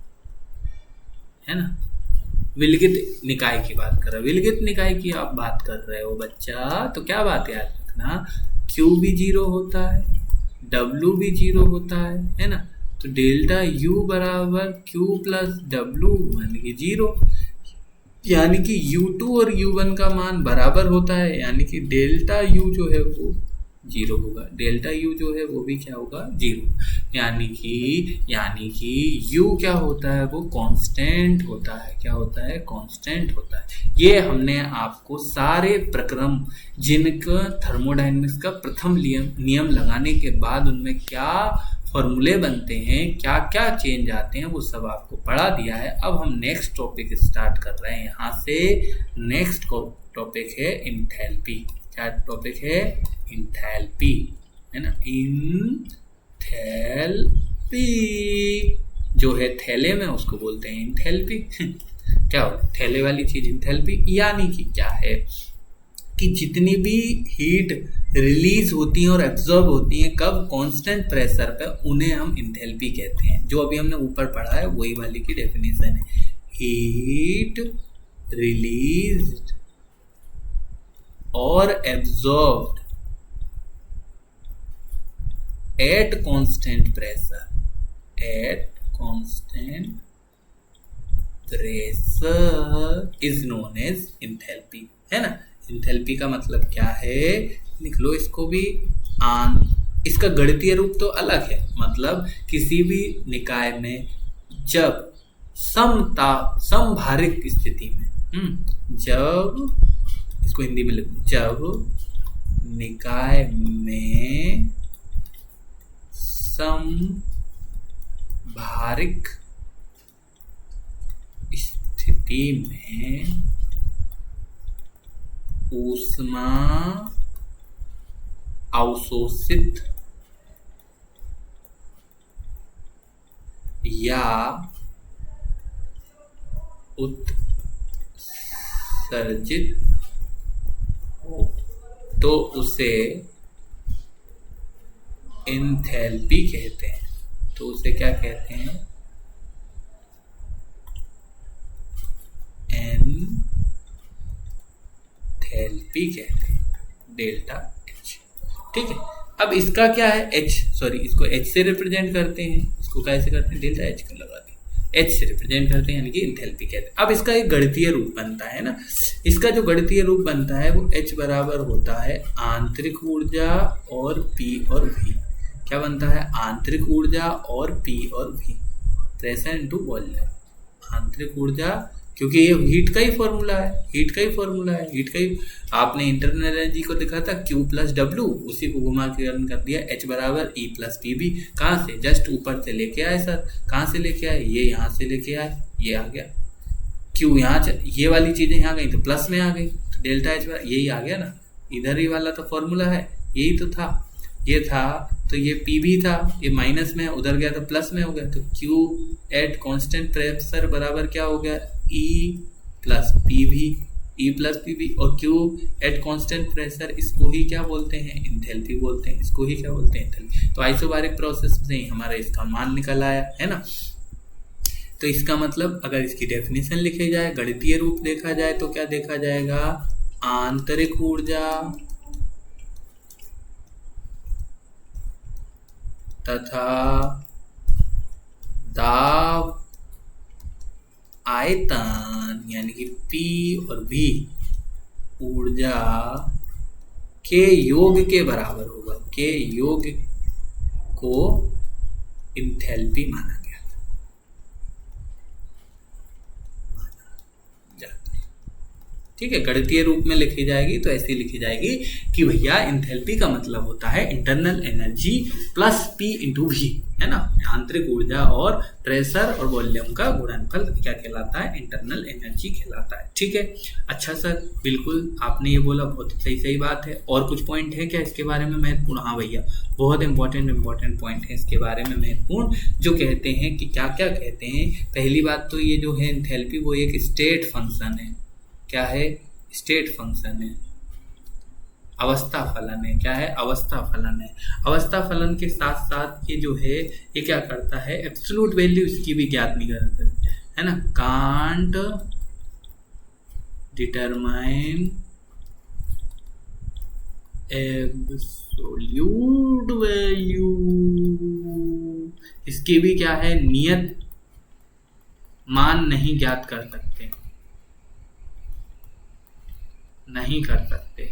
है ना। विलगित निकाय की बात कर रहे हो, विलगित निकाय की आप बात कर रहे हो बच्चा, तो क्या बात याद रखना, Q भी जीरो होता है, W भी जीरो होता है ना। तो डेल्टा U बराबर Q प्लस W यानी कि जीरो। यानी कि U2 और U1 का मान बराबर होता है, यानी कि डेल्टा U जो है वो जीरो होगा, डेल्टा U जो है वो भी क्या होगा, जीरो। यानी कि U क्या होता है, वो कांस्टेंट होता है। क्या होता है, कांस्टेंट होता है। ये हमने आपको सारे प्रक्रम जिनका थर्मोडायनेमिक्स का प्रथम नियम लगाने के बाद उनमें क्या फॉर्मूले बनते हैं, क्या क्या चेंज आते हैं, वो सब आपको पढ़ा दिया है। अब हम नेक्स्ट टॉपिक स्टार्ट कर रहे हैं। यहाँ से नेक्स्ट टॉपिक है इंथैल्पी। क्या टॉपिक है, इंथैल्पी, है ना। इंथैल्पी जो है थैले में, उसको बोलते हैं इंथैल्पी। क्या होता है थैले वाली चीज, इंथैल्पी। यानी कि क्या है कि जितनी भी हीट रिलीज होती है और एब्जॉर्ब होती है कब, कांस्टेंट प्रेशर पे, उन्हें हम इंथैल्पी कहते हैं। जो अभी हमने ऊपर पढ़ा है वही वाली की डेफिनेशन है, हीट रिलीज्ड और absorbed at constant pressure, is known as enthalpy, है ना। इंथैल्पी का मतलब क्या है, लिख लो इसको भी। इसका गणितीय रूप तो अलग है, मतलब किसी भी निकाय में जब समभारिक स्थिति में, जब, इसको हिंदी में लिखो, जब निकाय में समभारिक स्थिति में ऊष्मा अवशोषित या उत्सर्जित हो तो उसे एंथैल्पी कहते हैं। तो उसे क्या कहते हैं, एंथैल्पी कहते हैं, डेल्टा H। ठीक है, अब इसका क्या है, इसको H से रिप्रेजेंट करते हैं। इसको कैसे करते हैं, डेल्टा H को लगा दें, H से रिप्रेजेंट करते हैं, यानी कि एंथैल्पी कहते हैं। अब इसका एक गणितीय रूप बनता है ना, इसका जो गणितीय रूप बनता है वो H बराबर होता है आंतरिक ऊर्जा और P और V। क्या बनता है, आंतरिक ऊर्जा और P और V, प्रेशर इनटू वॉल्यूम। आंतरिक ऊर्जा, क्योंकि ये हीट का ही फॉर्मूला है, आपने इंटरनल एनर्जी को देखा था Q प्लस W, उसी को घुमा के रन कर दिया, H बराबर E प्लस PV। कहाँ से, जस्ट ऊपर से लेके आए सर। कहाँ से लेके आए, ये यहाँ से लेके आए, ये आ गया Q, यहाँ ये वाली चीजें यहाँ गई तो प्लस में आ गई, तो डेल्टा H यही आ गया ना। इधर ही वाला तो फॉर्मूला है, यही तो था, ये था, तो ये PV था, ये माइनस में उधर गया तो प्लस में हो गया, तो Q एट कांस्टेंट प्रेशर बराबर क्या हो गया, E प्लस PV, और Q एट कांस्टेंट प्रेशर, इसको ही क्या बोलते हैं, इंथैल्पी बोलते हैं, इसको ही क्या बोलते हैं, इंथैल्पी। तो आइसोबारिक प्रोसेस से ही हमारा इसका मान निकल आया, है ना। तो इसका मतलब अगर इसकी डेफिनेशन लिखी जाए, गणितीय रूप देखा जाए तो क्या देखा जाएगा, आंतरिक ऊर्जा तथा दाब आयतन, यानी कि P और V ऊर्जा के योग के बराबर होगा, के योग को इंथैल्पी माना गया, ठीक है। गणितीय रूप में लिखी जाएगी तो ऐसी लिखी जाएगी कि भैया इंथैल्पी का मतलब होता है internal energy plus P into V, है ना। आंतरिक ऊर्जा और प्रेशर और वॉल्यूम का गुणनफल क्या कहलाता है, इंटरनल एनर्जी कहलाता है, ठीक है। अच्छा सर, बिल्कुल आपने ये बोला, बहुत सही बात है। और कुछ पॉइंट है क्या इसके बारे में महत्वपूर्ण? हाँ भैया, बहुत इंपॉर्टेंट पॉइंट है इसके बारे में महत्वपूर्ण, जो कहते हैं कि क्या क्या कहते हैं। पहली बात तो ये जो है एंथैल्पी, वो एक स्टेट फंक्शन है। क्या है, स्टेट फंक्शन है, अवस्था फलन है। क्या है, अवस्था फलन है। अवस्था फलन के साथ साथ ये जो है ये क्या करता है, एब्सोल्यूट वैल्यू इसकी भी ज्ञात नहीं करता है ना। कांट डिटरमाइन एब्सोल्यूट वैल्यू, इसकी भी क्या है, नियत मान नहीं ज्ञात कर सकते, नहीं कर सकते।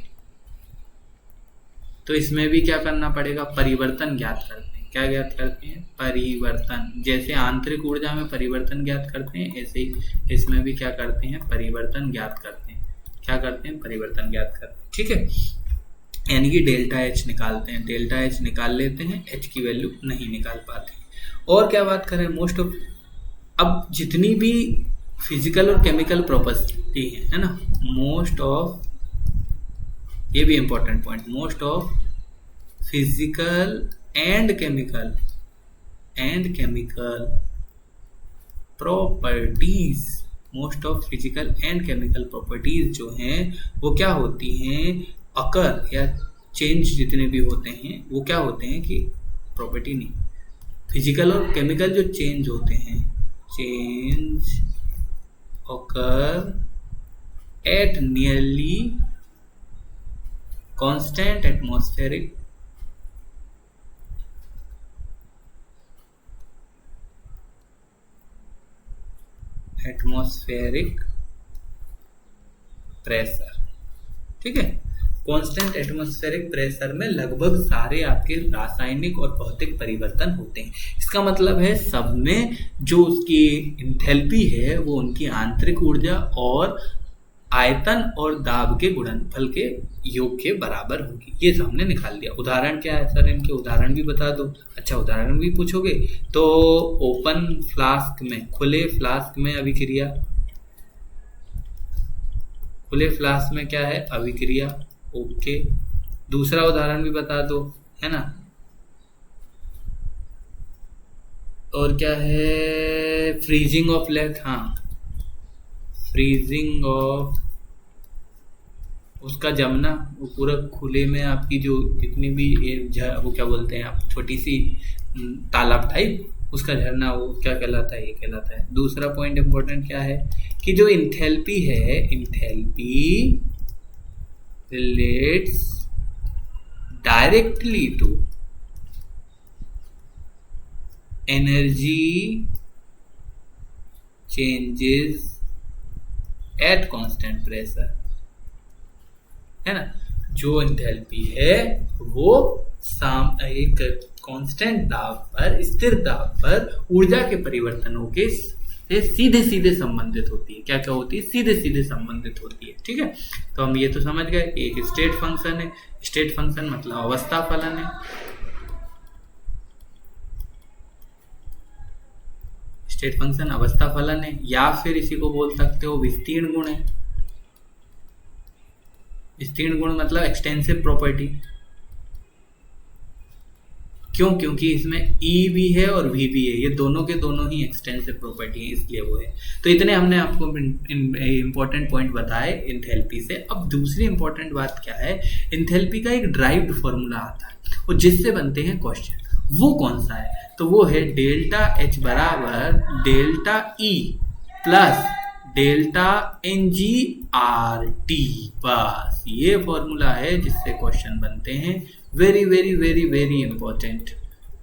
तो इसमें भी क्या करना पड़ेगा, परिवर्तन ज्ञात करते हैं। क्या ज्ञात करते हैं, परिवर्तन। जैसे आंतरिक ऊर्जा में परिवर्तन ज्ञात करते हैं, ऐसे ही इसमें भी क्या करते हैं, परिवर्तन ज्ञात करते हैं। क्या करते हैं, परिवर्तन ज्ञात करते हैं। ठीक है, यानी कि डेल्टा एच निकालते हैं, डेल्टा एच निकाल लेते हैं, एच की वैल्यू नहीं निकाल पाते। और क्या बात करें, मोस्ट ऑफ, अब जितनी भी फिजिकल और केमिकल प्रॉपर्टी है ना, मोस्ट ऑफ, ये भी important point, most of physical and chemical properties, most of physical and chemical properties जो हैं वो क्या होती हैं, अकर या चेंज जितने भी होते हैं वो क्या होते हैं कि प्रॉपर्टी नहीं, फिजिकल और केमिकल जो चेंज होते हैं, change occur at nearly constant atmospheric pressure. ठीक है, कांस्टेंट एटमॉस्फेरिक प्रेशर में लगभग सारे आपके रासायनिक और भौतिक परिवर्तन होते हैं। इसका मतलब है सब में जो उसकी इंथैल्पी है वो उनकी आंतरिक ऊर्जा और आयतन और दाब के गुणनफल के योग के बराबर होगी। ये सब हमने निकाल दिया। उदाहरण क्या है सर, इनके उदाहरण भी बता दो। अच्छा, उदाहरण भी पूछोगे तो ओपन फ्लास्क में, खुले फ्लास्क में अभिक्रिया, खुले फ्लास्क में क्या है, अभिक्रिया। ओके, दूसरा उदाहरण भी बता दो, है ना। और क्या है, फ्रीजिंग ऑफ लेड, हाँ, फ्रीजिंग ऑफ, उसका जमना, वो पूरा खुले में आपकी जो जितनी भी वो क्या बोलते हैं आप, छोटी सी तालाब टाइप, उसका झरना, वो क्या कहलाता है, ये कहलाता है। दूसरा पॉइंट इंपॉर्टेंट क्या है कि जो इंथैल्पी है, enthalpy relates directly to energy changes at constant pressure, है ना। जो एंथैल्पी है वो एक कांस्टेंट दाब पर, स्थिर दाब पर ऊर्जा के परिवर्तनों के सीधे सीधे संबंधित होती है। क्या क्या होती है, सीधे सीधे संबंधित होती है। ठीक है, तो हम ये तो समझ गए, एक स्टेट फंक्शन है, स्टेट फंक्शन मतलब अवस्था फलन है, स्टेट फंक्शन अवस्था फलन है, या फिर इसी को बोल सकते हो विस्तीर्ण गुण है। विस्तीर्ण गुण मतलब एक्सटेंसिव प्रॉपर्टी। क्यों, क्योंकि इसमें E भी है और V भी है, ये दोनों के दोनों ही एक्सटेंसिव प्रॉपर्टी है, इसलिए वो है। तो इतने हमने आपको इंपॉर्टेंट पॉइंट बताए एंथैल्पी से। अब दूसरी इंपॉर्टेंट बात क्या है, एंथैल्पी का एक ड्राइव्ड फॉर्मूला आता है और जिससे बनते हैं क्वेश्चन। वो कौन सा है, तो वो है डेल्टा H बराबर delta E plus delta NG/RT। बस ये फॉर्मूला है जिससे क्वेश्चन बनते हैं। Very very very very important,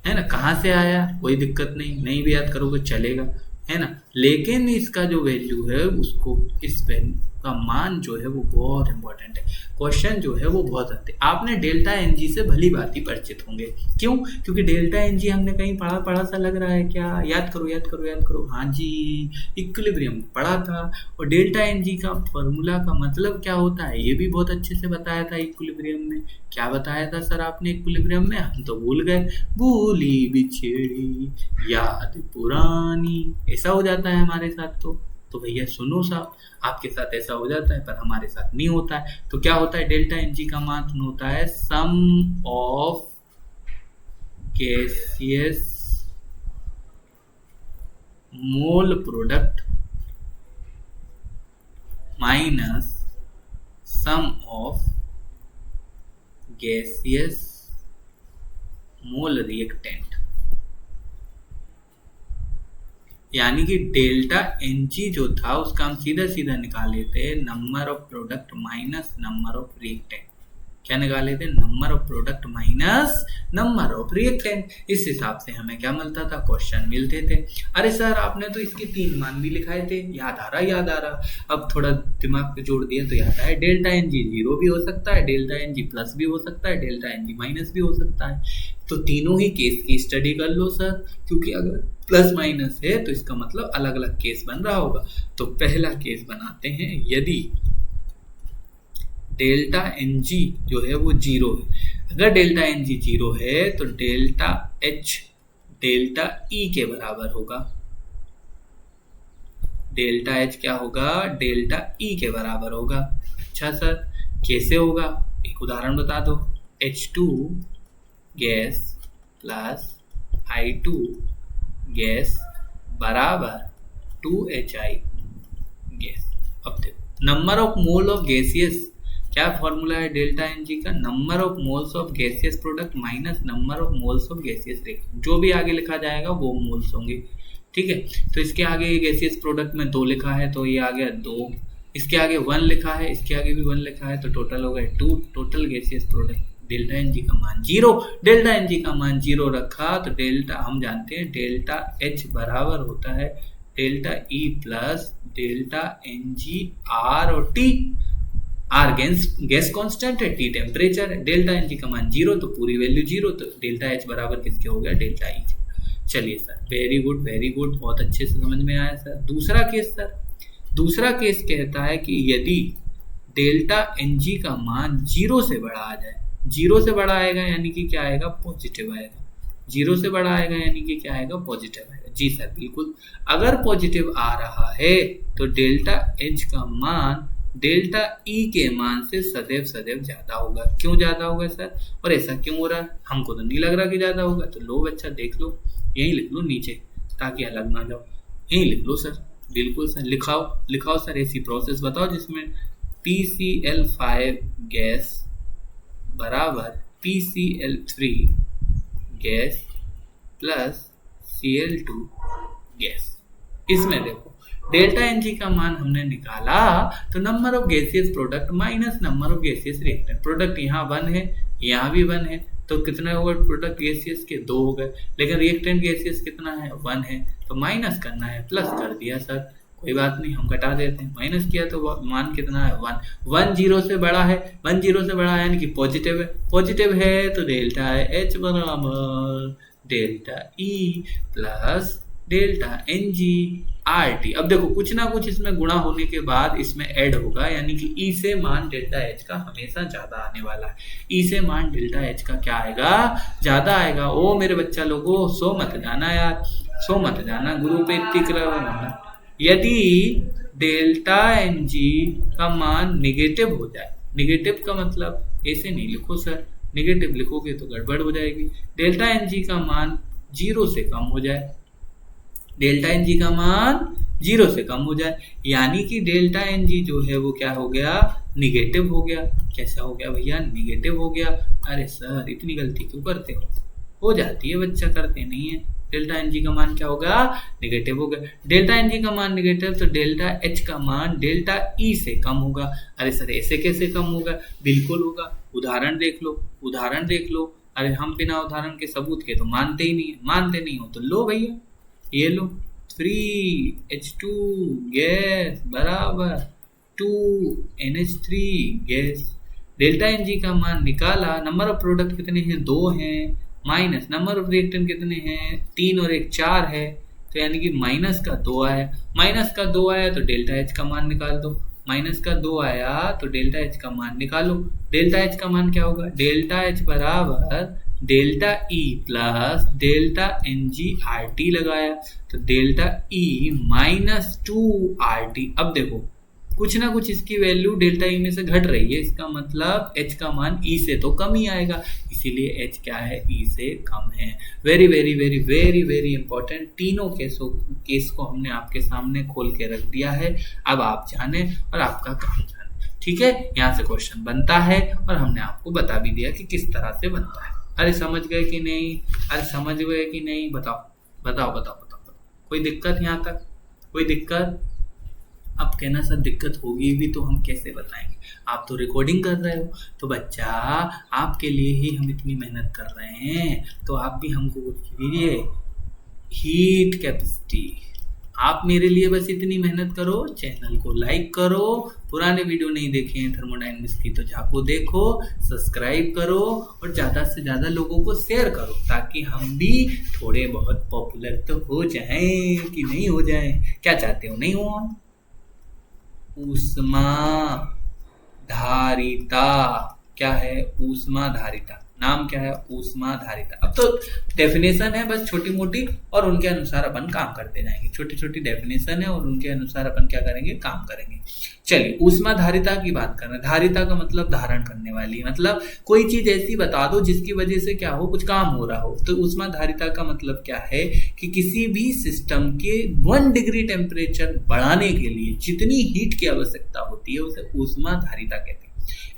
है ना। कहाँ से आया कोई दिक्कत नहीं, नहीं भी याद करोगे चलेगा, है ना। लेकिन इसका जो वैल्यू है उसको, इस वैल्यू का मान जो है वो बहुत इंपॉर्टेंट है। क्वेश्चन जो है वो बहुत आते हैं। आपने डेल्टा एनजी से भली भांति परिचित होंगे। क्यों, क्योंकि डेल्टा एनजी हमने कहीं पढ़ा सा लग रहा है क्या, याद करो याद करो याद करो। हाँ जी, इक्विलिब्रियम पढ़ा था। और डेल्टा एनजी का फॉर्मूला का मतलब क्या होता है ये भी बहुत अच्छे से बताया था इक्विलिब्रियम में। क्या बताया था सर आपने इक्विलिब्रियम में, हम तो भूल गए। भूली बिछड़ी याद पुरानी, ऐसा हो जाता है हमारे साथ। तो भैया सुनो साहब, आपके साथ ऐसा हो जाता है पर हमारे साथ नहीं होता है। तो क्या होता है, डेल्टा एनजी का मान होता है sum of gaseous mole product minus sum of gaseous mole reactant. यानी कि डेल्टा एनजी जो था उसका हम सीधा सीधा निकाल लेते हैं number of product minus number of reactant. क्या निकाले थे, number of product minus number of reactant. इस हिसाब से हमें क्या मिलता था, क्वेश्चन मिलते थे। अरे सर आपने तो इसके 3 मान भी लिखाए थे, याद आ रहा। अब थोड़ा दिमाग पे जोड़ दिया तो याद आया, डेल्टा एन जी 0 भी हो सकता है, डेल्टा एन जी प्लस भी हो सकता है, डेल्टा एन जी माइनस भी हो सकता है। तो तीनों ही केस की स्टडी कर लो सर, क्योंकि अगर प्लस माइनस है तो इसका मतलब अलग अलग केस बन रहा होगा। तो पहला केस बनाते हैं, यदि डेल्टा एन जी जो है वो 0 है। अगर डेल्टा एन जी 0 है तो डेल्टा एच डेल्टा ई के बराबर होगा। डेल्टा एच क्या होगा, डेल्टा ई के बराबर होगा। अच्छा सर कैसे होगा, एक उदाहरण बता दो। H2 gas plus I2 gas बराबर 2HI गैस। अब देखो number of mole of gaseous, क्या फॉर्मूला है डेल्टा एन जी का, number of moles of gaseous product minus number of moles of gaseous reactant. जो भी आगे लिखा जाएगा वो मोल्स होंगे, ठीक है। तो इसके आगे गैसियस प्रोडक्ट में 2 लिखा है तो ये आ गया 2, इसके आगे 1 लिखा है, इसके आगे भी 1 लिखा है, तो टोटल हो गया 2। Total gaseous product, delta N G का मान 0, डेल्टा एन जी का मान 0 रखा तो डेल्टा हम जानते हैं डेल्टा एच बराबर होता है delta E plus delta N G R और टी। आर गैस कांस्टेंट है, टी टेम्परेचर है, डेल्टा एन जी का मान 0 तो पूरी वैल्यू 0, तो डेल्टा एच बराबर किसके हो गया, डेल्टा ई। चलिए सर वेरी गुड, बहुत अच्छे से समझ में आया सर। दूसरा केस सर, दूसरा केस कहता है कि यदि डेल्टा एन जी का मान 0 से बड़ा आ जाए, 0 से बड़ा आएगा यानी कि क्या आएगा, पॉजिटिव आएगा। 0 से बड़ा आएगा यानी कि क्या आएगा, पॉजिटिव आएगा। जी सर बिल्कुल, अगर पॉजिटिव आ रहा है तो डेल्टा एच का मान डेल्टा ई के मान से सदैव ज्यादा होगा। क्यों ज्यादा होगा सर, और ऐसा क्यों हो रहा है, हमको तो नहीं लग रहा कि ज्यादा होगा। तो लो बच्चा देख लो, यही लिख लो नीचे ताकि अलग ना जाओ, यही लिख लो सर। बिल्कुल सर, लिखाओ सर, ऐसी प्रोसेस बताओ जिसमें PCl5 गैस बराबर PCl3 gas plus Cl2 gas. इसमें देखो डेल्टा एन जी का मान हमने निकाला तो number of gaseous product minus number of gaseous reactant. Product यहाँ 1 है, यहाँ भी 1 है, तो कितना होगा, प्रोडक्ट गैसियस के 2 हो गए, लेकिन रिएक्टेंट गैसियस कितना है, 1 है, तो माइनस करना है, प्लस कर दिया सर, कोई बात नहीं हम घटा देते हैं। माइनस किया तो मान कितना है, 1 0 से बड़ा है, 1 0 से बड़ा है यानी कि पॉजिटिव है तो डेल्टा एच बराबर delta E plus delta N G R T. अब देखो कुछ ना कुछ इसमें गुणा होने के बाद इसमें ऐड होगा, यानी कि ई से मान डेल्टा एच का हमेशा ज्यादा आने वाला है। ई से मान डेल्टा एच का क्या आएगा, ज्यादा आएगा। ओ मेरे बच्चा लोगों, सो मत जाना यार, सो मत जाना, गुरु पे टिक रहा। यदि डेल्टा एन जी का मान निगेटिव हो जाए, निगेटिव का मतलब ऐसे नहीं लिखो सर, निगेटिव लिखोगे तो गड़बड़ हो जाएगी। डेल्टा एन जी का मान 0 से कम हो जाए, डेल्टा एन जी का मान 0 से कम हो जाए, यानी कि डेल्टा एन जी जो है वो क्या हो गया, निगेटिव हो गया। कैसा हो गया भैया, निगेटिव हो गया। अरे सर इतनी गलती क्यों करते हो जाती है बच्चा, करते नहीं है। डेल्टा एन जी का मान क्या होगा, निगेटिव हो गया। डेल्टा एन जी का मान निगेटिव तो डेल्टा एच का मान डेल्टा ई से कम होगा। अरे सर ऐसे कैसे कम होगा, बिल्कुल होगा, उदाहरण देख लो। अरे हम बिना उदाहरण के सबूत के तो मानते नहीं हो तो लो भैया, ये लो 3H2 गैस बराबर 2NH3 gas. Delta N G का मान निकाला, नंबर ऑफ प्रोडक्ट कितने हैं, 2 हैं, माइनस नंबर ऑफ रिएक्टेंट कितने हैं, 3 और 1 4 है, तो यानी कि माइनस का 2 आया तो डेल्टा एच का मान निकाल दो। माइनस का 2 आया तो डेल्टा एच का मान निकालो। डेल्टा एच का मान क्या होगा, डेल्टा एच बराबर delta E plus delta N G R T लगाया तो delta E minus 2 R T. अब देखो कुछ ना कुछ इसकी वैल्यू डेल्टा ई में से घट रही है, इसका मतलब एच का मान ई से तो कम ही आएगा, इसीलिए एच क्या है, ई से कम है। Very very very very very important, तीनों केस को हमने आपके सामने खोल के रख दिया है। अब आप जाने और आपका काम जाने, ठीक है। यहाँ से क्वेश्चन बनता है और हमने आपको बता भी दिया कि किस तरह से बनता है। अरे समझ गए कि नहीं, बताओ। कोई दिक्कत यहाँ तक, कोई दिक्कत? अब कहना सर दिक्कत होगी भी तो हम कैसे बताएंगे, आप तो रिकॉर्डिंग कर रहे हो। तो बच्चा आपके लिए ही हम इतनी मेहनत कर रहे हैं, तो आप भी हमको कुछ कीजिए। हीट कैपेसिटी, आप मेरे लिए बस इतनी मेहनत करो, चैनल को लाइक करो, पुराने वीडियो नहीं देखे हैं थर्मोडायनेमिक्स की तो जाको देखो, सब्सक्राइब करो और ज़्यादा से ज़्यादा लोगों को शेयर करो, ताकि हम भी थोड़े बहुत पॉपुलर तो हो जाएं कि नहीं हो जाएं। क्या चाहते हो, नहीं हो? ऊष्मा धारिता क्या है? ऊष्मा धारिता, नाम क्या है? ऊष्मा धारिता। अब तो डेफिनेशन है बस छोटी मोटी, और उनके अनुसार अपन काम करते जाएंगे। छोटी छोटी डेफिनेशन है और उनके अनुसार अपन क्या करेंगे, काम करेंगे। चलिए, ऊष्मा धारिता की बात कर रहे हैं। धारिता का मतलब धारण करने वाली, मतलब कोई चीज ऐसी बता दो जिसकी वजह से क्या हो, कुछ काम हो रहा हो। तो ऊष्मा धारिता का मतलब क्या है कि किसी भी सिस्टम के 1 डिग्री टेम्परेचर बढ़ाने के लिए जितनी हीट की आवश्यकता होती है उसे ऊष्मा धारिता कहते हैं।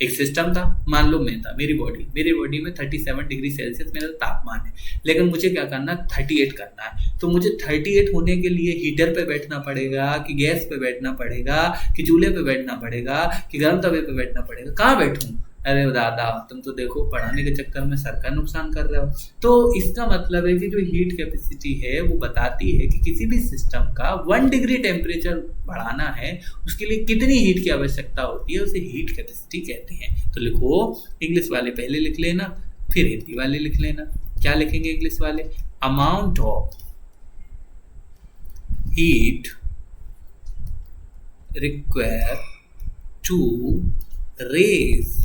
एक सिस्टम था, मान लो मैं था, मेरी बॉडी में 37 डिग्री सेल्सियस मेरा तापमान है, लेकिन मुझे क्या करना, 38 करना है। तो मुझे 38 होने के लिए हीटर पे बैठना पड़ेगा कि गैस पे बैठना पड़ेगा कि चूल्हे पे बैठना पड़ेगा कि गर्म तवे पे बैठना पड़ेगा? कहाँ बैठूं? अरे दादा, तुम तो देखो पढ़ाने के चक्कर में सर का नुकसान कर रहे हो। तो इसका मतलब है कि जो हीट कैपेसिटी है वो बताती है कि किसी भी सिस्टम का 1 डिग्री टेम्परेचर बढ़ाना है, उसके लिए कितनी हीट की आवश्यकता होती है, उसे हीट कैपेसिटी कहते हैं। तो लिखो, इंग्लिश वाले पहले लिख लेना, फिर हिंदी वाले लिख लेना। क्या लिखेंगे इंग्लिश वाले? Amount of heat require to raise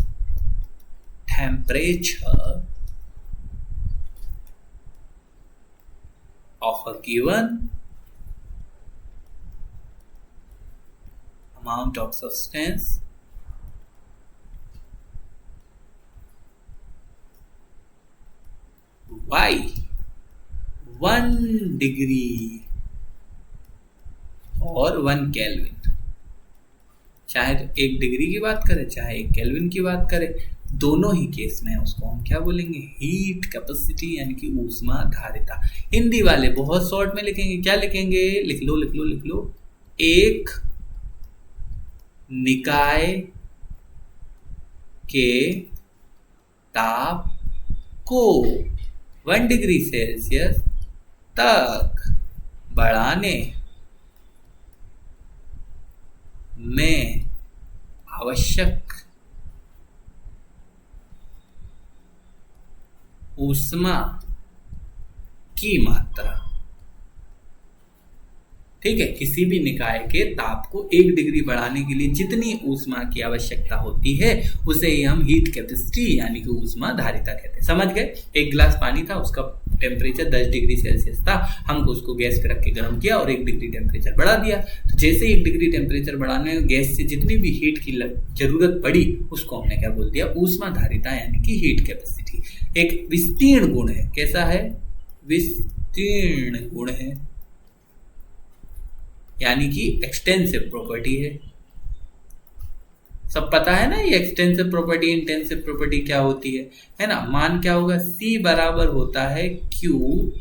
temperature of a given amount of substance by 1 degree और 1 केल्विन। चाहे तो 1 डिग्री की बात करें, चाहे 1 केल्विन की बात करें, दोनों ही केस में उसको हम क्या बोलेंगे, हीट कैपेसिटी यानी कि ऊष्मा धारिता। हिंदी वाले बहुत शॉर्ट में लिखेंगे, क्या लिखेंगे? लिख लो, एक निकाय के ताप को 1 डिग्री सेल्सियस तक बढ़ाने में आवश्यक ऊष्मा की मात्रा। ठीक है, किसी भी निकाय के ताप को 1 डिग्री बढ़ाने के लिए जितनी ऊष्मा की आवश्यकता होती है उसे ही हम हीट कैपेसिटी यानी कि ऊष्मा धारिता कहते हैं। समझ गए? एक गिलास पानी था, उसका टेम्परेचर 10 डिग्री सेल्सियस था, हमको उसको गैस पे रख के गर्म किया और 1 डिग्री टेम्परेचर बढ़ा दिया। तो जैसे 1 डिग्री टेम्परेचर बढ़ाने में गैस से जितनी भी हीट की जरूरत पड़ी उसको हमने क्या बोल दिया, ऊष्मा धारिता यानी कि हीट कैपेसिटी। एक विस्तीर्ण गुण है, कैसा है? विस्तीर्ण गुण है, यानी कि एक्सटेंसिव प्रॉपर्टी है। सब पता है ना ये एक्सटेंसिव प्रॉपर्टी, इंटेंसिव प्रॉपर्टी क्या होती है ना? मान क्या होगा, C बराबर होता है Q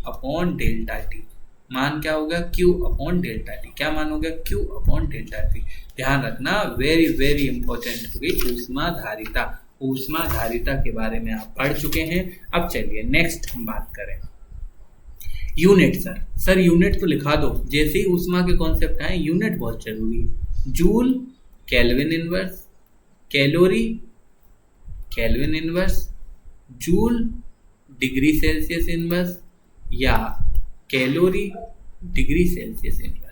अपॉन डेल्टा टी। मान क्या होगा, Q अपॉन डेल्टा टी। क्या मान होगा, Q अपॉन डेल्टा टी। ध्यान रखना, वेरी वेरी इंपॉर्टेंट हो गई ऊष्मा धारिता। ऊष्मा धारिता के बारे में आप पढ़ चुके हैं। अब चलिए नेक्स्ट हम बात करें यूनिट। सर यूनिट तो लिखा दो, जैसे ही ऊष्मा के कॉन्सेप्ट आए यूनिट बहुत जरूरी है। Joule kelvin inverse, calorie kelvin inverse, joule degree Celsius inverse या कैलोरी डिग्री सेल्सियस इनवर्स।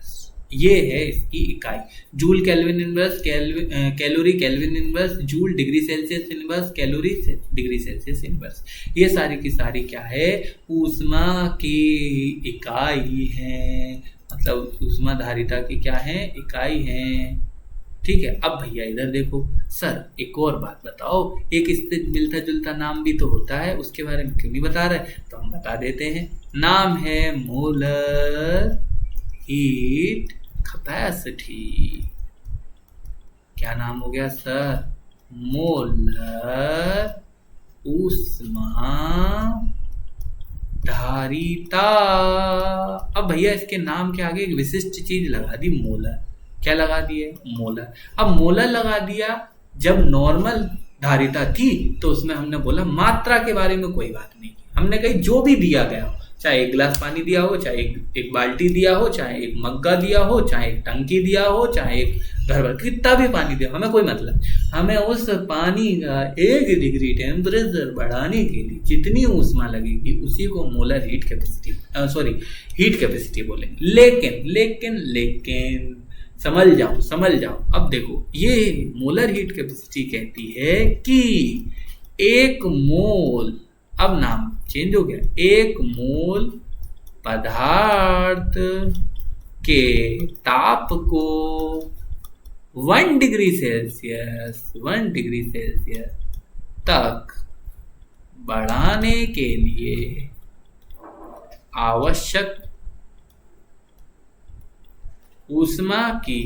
ये है इसकी इकाई। Joule kelvin inverse, calorie kelvin inverse, joule degree Celsius inverse, calorie degree Celsius inverse. ये सारी की सारी क्या है, ऊष्मा की इकाई है, मतलब ऊष्मा धारिता की क्या है, इकाई है। ठीक है। अब भैया इधर देखो, सर एक और बात बताओ, एक इससे मिलता जुलता नाम भी तो होता है, उसके बारे में क्यों नहीं बता रहे? तो हम बता देते हैं। नाम है मोलर हीट कैपेसिटी। क्या नाम हो गया सर? मोलर ऊष्मा धारिता। अब भैया इसके नाम के आगे एक विशिष्ट चीज लगा दी, मोलर। क्या लगा दिए, मोलर। अब मोलर लगा दिया, जब नॉर्मल धारिता थी तो उसमें हमने बोला मात्रा के बारे में कोई बात नहीं की, हमने कही जो भी दिया गया हो, चाहे एक गिलास पानी दिया हो, चाहे एक बाल्टी दिया हो, चाहे एक मग्गा दिया हो, चाहे एक टंकी दिया हो, चाहे एक घर भर कितना भी पानी दिया हो, हमें कोई मतलब, हमें उस पानी का 1 डिग्री टेम्परेचर बढ़ाने के लिए जितनी ऊष्मा लगेगी उसी को molar heat capacity, sorry heat capacity बोलेंगे। लेकिन लेकिन लेकिन समझ जाओ। अब देखो, ये मोलर हीट कैपेसिटी कहती है कि 1 मोल, अब नाम चेंज हो गया, 1 मोल पदार्थ के ताप को 1 डिग्री सेल्सियस तक बढ़ाने के लिए आवश्यक ऊष्मा की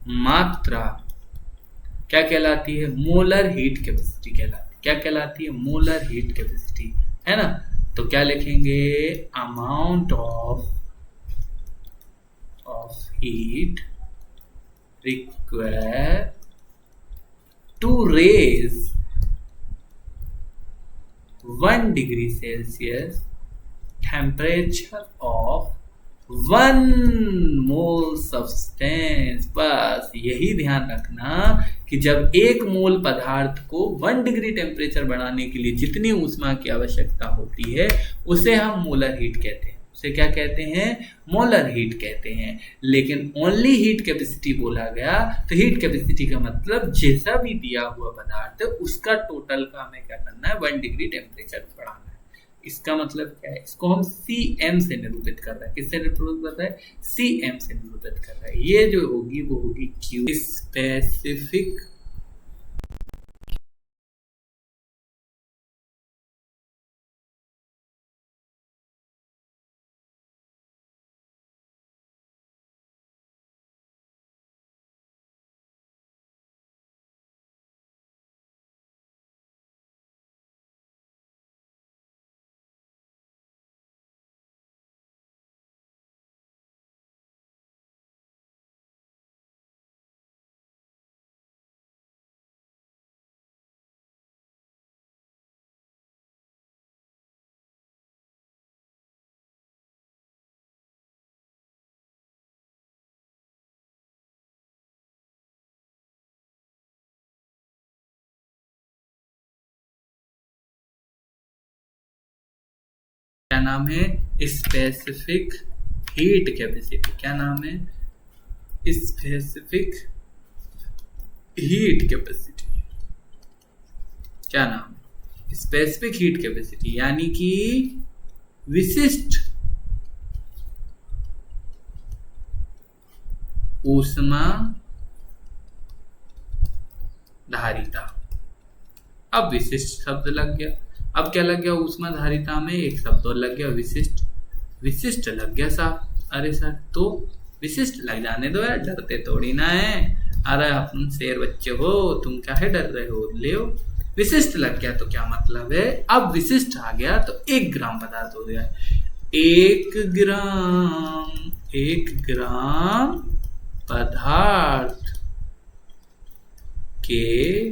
मात्रा क्या कहलाती है, मोलर हीट कैपेसिटी कहलाती है। क्या कहलाती है, मोलर हीट कैपेसिटी, है ना। तो क्या लिखेंगे, amount of heat required to raise 1 degree Celsius temperature of 1 mole substance. बस यही ध्यान रखना कि जब 1 मोल पदार्थ को 1 डिग्री टेम्परेचर बढ़ाने के लिए जितनी ऊष्मा की आवश्यकता होती है उसे हम मोलर हीट कहते हैं। उसे क्या कहते हैं, मोलर हीट कहते हैं। लेकिन ओनली हीट कैपेसिटी बोला गया तो हीट कैपेसिटी का मतलब जैसा भी दिया हुआ पदार्थ है उसका टोटल का हमें क्या करना है, 1 डिग्री टेम्परेचर बढ़ाना है। इसका मतलब क्या है, इसको हम Cm से निरूपित कर रहे हैं। किससे निरूपित कर रहा है, Cm से निरूपित कर रहा है। ये जो होगी वो होगी Q, स्पेसिफिक क्या नाम है, स्पेसिफिक हीट कैपेसिटी। क्या नाम है, स्पेसिफिक हीट कैपेसिटी। क्या नाम है, स्पेसिफिक हीट कैपेसिटी, यानी कि विशिष्ट ऊष्मा धारिता। अब विशिष्ट शब्द लग गया, अब क्या लग गया, ऊष्मा धारिता में एक शब्द और लग गया, विशिष्ट। विशिष्ट लग गया साहब, अरे सर तो विशिष्ट लग जाने दो यार, डरते थोड़ी ना है। अरे अपन शेर बच्चे हो, तुम क्या है डर रहे हो, ले विशिष्ट लग गया तो क्या मतलब है, अब विशिष्ट आ गया तो 1 ग्राम पदार्थ हो गया। 1 ग्राम पदार्थ के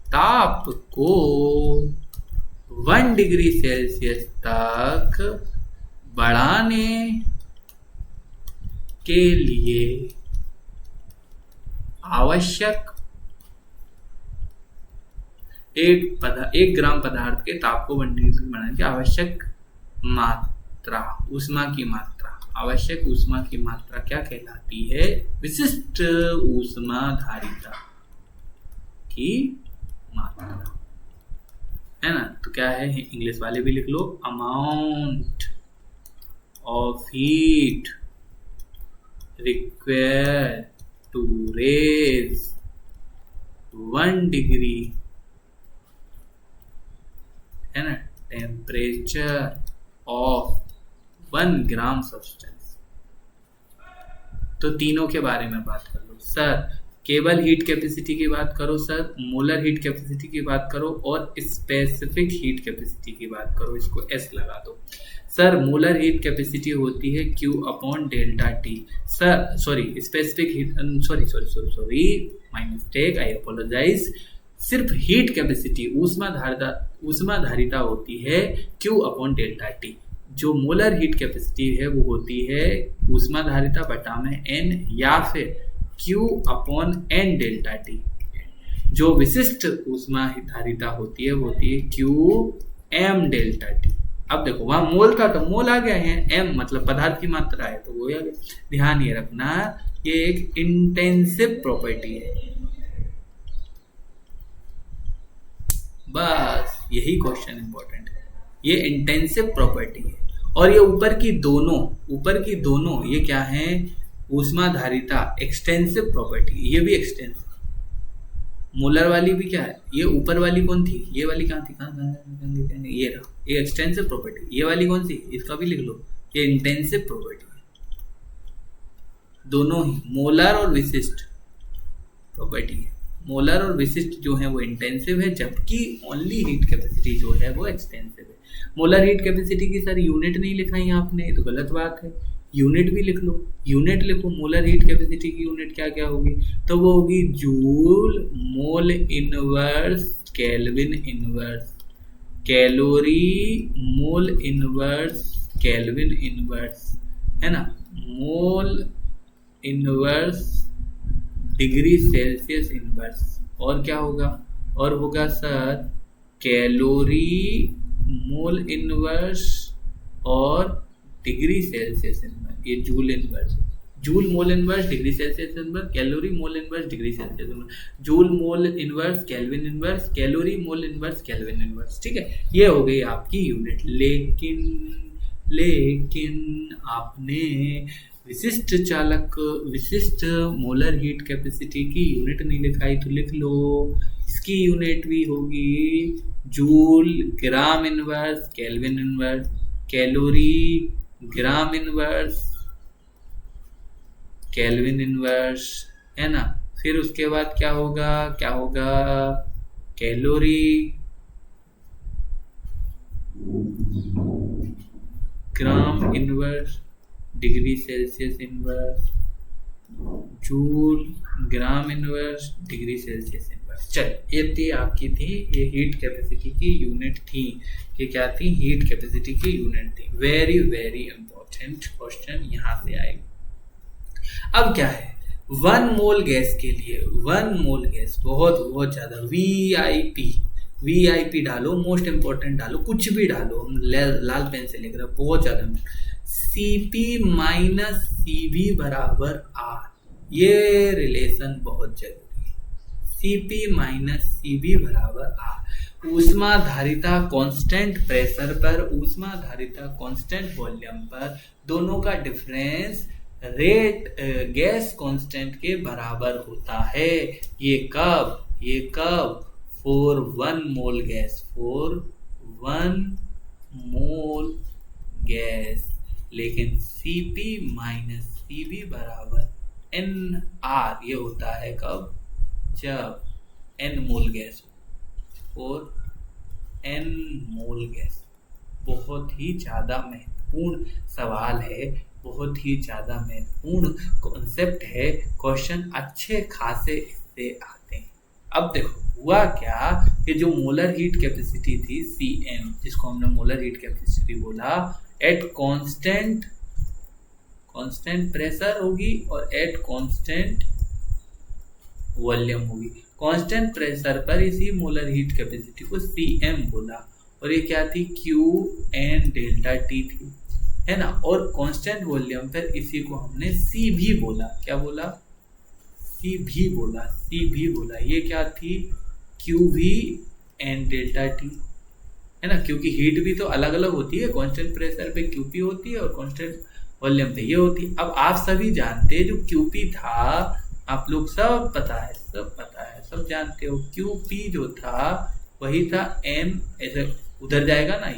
ताप को 1 डिग्री सेल्सियस तक बढ़ाने के लिए आवश्यक 1 ग्राम पदार्थ के ताप को 1 डिग्री तक बढ़ाने की आवश्यक मात्रा, ऊष्मा की मात्रा, आवश्यक ऊष्मा की मात्रा क्या कहलाती है, विशिष्ट ऊष्मा धारिता की मात्रा, है ना। तो क्या है, इंग्लिश वाले भी लिख लो, amount of heat required to raise 1 degree, है ना, टेम्परेचर ऑफ 1 ग्राम सब्सटेंस। तो तीनों के बारे में बात कर लो सर। केवल हीट कैपेसिटी की बात करो सर, मोलर हीट कैपेसिटी की बात करो और स्पेसिफिक हीट कैपेसिटी की बात करो, इसको एस लगा दो। सर मोलर हीट कैपेसिटी होती है Q upon delta T. Sir sorry, specific heat, sorry my mistake, I apologise. सिर्फ हीट कैपेसिटी ऊष्माधारिता होती है Q अपॉन डेल्टा टी। जो मोलर हीट कैपेसिटी है वो होती है ऊष्माधारिता बटा में n या फिर Q upon n delta T. जो विशिष्ट ऊष्माधारिता होती है वो होती है Q m डेल्टा टी। अब देखो वहां मोल था तो मोल आ गया है, m मतलब पदार्थ की मात्रा है तो वो आ गया। ध्यान ये रखना, ये एक इंटेंसिव प्रॉपर्टी है, बस यही क्वेश्चन इंपॉर्टेंट है। ये इंटेंसिव प्रॉपर्टी है और ये ऊपर की दोनों ये क्या है, ऊष्माधारिता एक्सटेंसिव प्रॉपर्टी, ये भी एक्सटेंसिव। मोलर वाली भी क्या है, ये ऊपर वाली कौन थी, ये वाली कहाँ थी, कहाँ ये रहा, ये एक्सटेंसिव प्रॉपर्टी। ये वाली कौन सी, इसका भी लिख लो, ये इंटेंसिव प्रॉपर्टी है। दोनों ही मोलर और विशिष्ट प्रॉपर्टी है। मोलर और विशिष्ट जो है वो इंटेंसिव है, जबकि ओनली हीट कैपेसिटी जो है वो एक्सटेंसिव है। मोलर हीट कैपेसिटी की सर यूनिट नहीं लिखा है आपने, तो गलत बात है, यूनिट भी लिख लो, यूनिट लिखो। मोलर हीट कैपेसिटी की यूनिट क्या क्या होगी, तो वो होगी joule mole inverse kelvin inverse, calorie mole inverse kelvin inverse, है ना, mole inverse degree Celsius inverse. और क्या होगा, और होगा सर कैलोरी मोल इनवर्स और डिग्री सेल्सियस इनवर्स। ये joule inverse, joule mole inverse degree Celsius inverse, calorie mole inverse degree Celsius inverse, joule mole inverse kelvin inverse, calorie mole inverse kelvin inverse. ठीक है, ये हो गई आपकी यूनिट। लेकिन आपने विशिष्ट मोलर हीट कैपेसिटी की यूनिट नहीं लिखाई, तो लिख लो, इसकी यूनिट भी होगी joule gram inverse kelvin inverse, calorie gram inverse kelvin inverse, है ना। फिर उसके बाद क्या होगा calorie gram inverse degree Celsius inverse, joule gram inverse degree Celsius inverse. चल, ये आपकी थी, ये हीट कैपेसिटी की यूनिट थी। ये क्या थी, हीट कैपेसिटी की यूनिट थी। वेरी वेरी इंपॉर्टेंट क्वेश्चन यहाँ से आएगा। अब क्या है, 1 मोल गैस के लिए, 1 मोल गैस बहुत ज्यादा, वीआईपी डालो, मोस्ट इंपॉर्टेंट डालो, कुछ भी डालो, हम लाल पेन से लिख रहे हैं, बहुत ज्यादा। Cp माइनस Cv बराबर R, ये रिलेशन बहुत जरूरी है। Cp माइनस Cv बराबर R। ऊष्माधारिता कांस्टेंट प्रेशर पर, ऊष्माधारिता कांस्टेंट वॉल्यूम पर, दोनों का डिफरेंस रेट गैस कांस्टेंट के बराबर होता है। ये कब फॉर 1 मोल गैस, लेकिन Cp माइनस Cv बराबर NR, ये होता है कब, जब N मोल गैस हो, और N मोल गैस। बहुत ही ज्यादा महत्वपूर्ण सवाल है, बहुत ही ज्यादा महत्वपूर्ण कॉन्सेप्ट है, क्वेश्चन अच्छे खासे इससे आते हैं। अब देखो हुआ क्या कि जो मोलर हीट कैपेसिटी थी Cm, जिसको हमने मोलर हीट कैपेसिटी बोला, एट कांस्टेंट प्रेशर होगी और एट कांस्टेंट वॉल्यूम होगी। कांस्टेंट प्रेशर पर इसी मोलर हीट कैपेसिटी को Cm बोला, और ये क्या थी, Qn डेल्टा T थी, है ना। और कांस्टेंट वॉल्यूम पर इसी को हमने Cv बोला। क्या बोला, Cv बोला। ये क्या थी, Qvn डेल्टा T, है ना, क्योंकि हीट भी तो अलग अलग होती है, कांस्टेंट प्रेशर पे Qp होती है और कांस्टेंट वॉल्यूम पे ये होती है। अब आप सभी जानते हैं जो Qp था, आप लोग सब पता है, सब जानते हो, Qp जो था वही था m, ऐसे उधर जाएगा ना,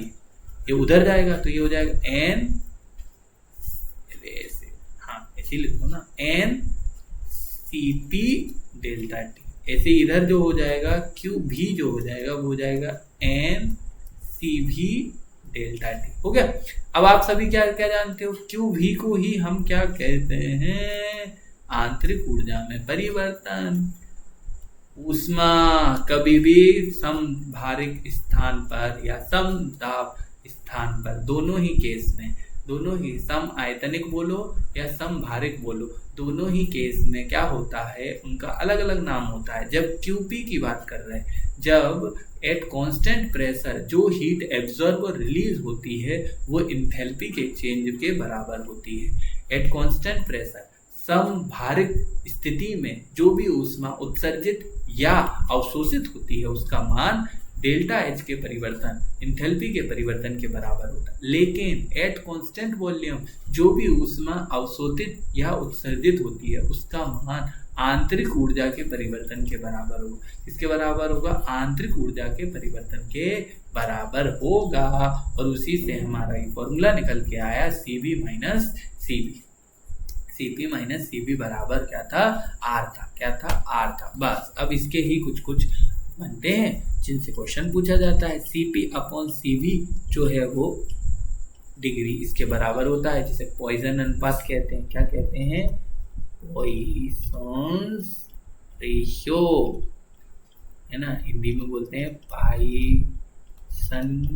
ये उधर जाएगा तो ये हो जाएगा n, ऐसे हाँ ऐसे लिखो ना, n Cp डेल्टा T। ऐसे इधर जो हो जाएगा QV जो हो जाएगा वो हो जाएगा mCV डेल्टा T। हो गया। अब आप सभी क्या क्या जानते हो, QV को ही हम क्या कहते हैं, आंतरिक ऊर्जा में परिवर्तन। ऊष्मा कभी भी समभारिक स्थान पर या समदाब स्थान पर, दोनों ही केस में, दोनों ही सम आयतनिक बोलो या समभारिक बोलो, दोनों ही केस में क्या होता है, उनका अलग अलग नाम होता है। जब QP की बात कर रहे हैं, जब एट कांस्टेंट प्रेशर जो हीट एब्जॉर्ब और रिलीज होती है वो इंथैल्पी के चेंज के बराबर होती है। एट कांस्टेंट प्रेशर समभारिक स्थिति में जो भी ऊष्मा उत्सर्जित या अवशोषित होती है उसका मान डेल्टा H के परिवर्तन इंथैल्पी के परिवर्तन के बराबर होता है। लेकिन एट कांस्टेंट वॉल्यूम जो भी ऊष्मा अवशोषित या उत्सर्जित होती है उसका मान आंतरिक ऊर्जा के परिवर्तन के बराबर होगा। इसके बराबर होगा, आंतरिक ऊर्जा के परिवर्तन के बराबर होगा। और उसी से हमारा ये फॉर्मूला निकल के आया CP minus CB। CP minus CB बराबर क्या था, R था। क्या था, R था। बस अब इसके ही कुछ कुछ बनते हैं जिनसे क्वेश्चन पूछा जाता है। CP अपॉन CV जो है वो डिग्री इसके बराबर होता है, जिसे पॉइसन अनुपात कहते हैं। क्या कहते हैं, पॉइसन्स रेशियो, है ना, हिंदी में बोलते हैं पॉइसन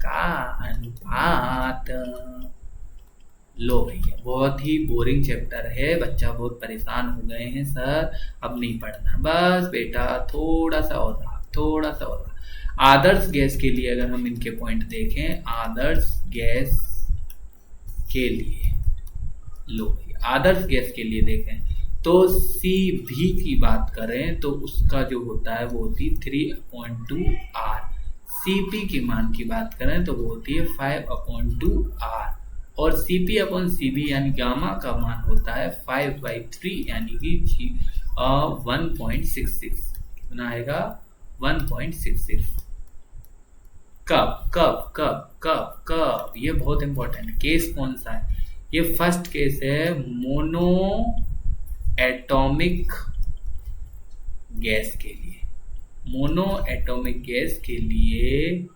का अनुपात। लो भैया, बहुत ही बोरिंग चैप्टर है, बच्चा बहुत परेशान हो गए हैं सर, अब नहीं पढ़ना। बस बेटा थोड़ा सा और रहा, थोड़ा सा और रहा। आदर्श गैस के लिए अगर हम इनके पॉइंट देखें, आदर्श गैस के लिए, लो भैया आदर्श गैस के लिए देखें तो CV की बात करें तो उसका जो होता है वो होती है 3/2 R। CP के मान की बात करें तो वो होती है 5/2 R। और CP अपॉन CB यानी गामा का मान होता है 5/3 यानी कि 1.66। कितना आएगा, 1.66। कब कब कब कब कब, ये बहुत इंपॉर्टेंट केस कौन सा है, ये फर्स्ट केस है मोनो एटॉमिक गैस के लिए। मोनो एटॉमिक गैस के लिए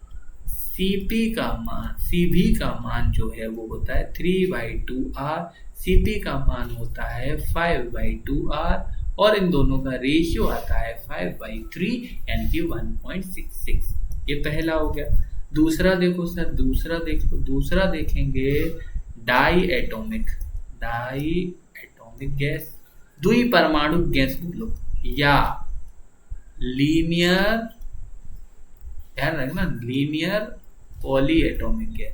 CP का मान, CB का मान जो है वो होता है 3/2 R, CP का मान होता है 5/2 R, और इन दोनों का रेशियो आता है 5/3 यानी कि 1.66। ये पहला हो गया। दूसरा देखो सर, दूसरा देखो, दूसरा देखेंगे डाई एटॉमिक गैस, द्विपरमाणु गैस बोलो, या लीनियर, ध्यान रखना, लीनियर पॉली एटॉमिक गैस,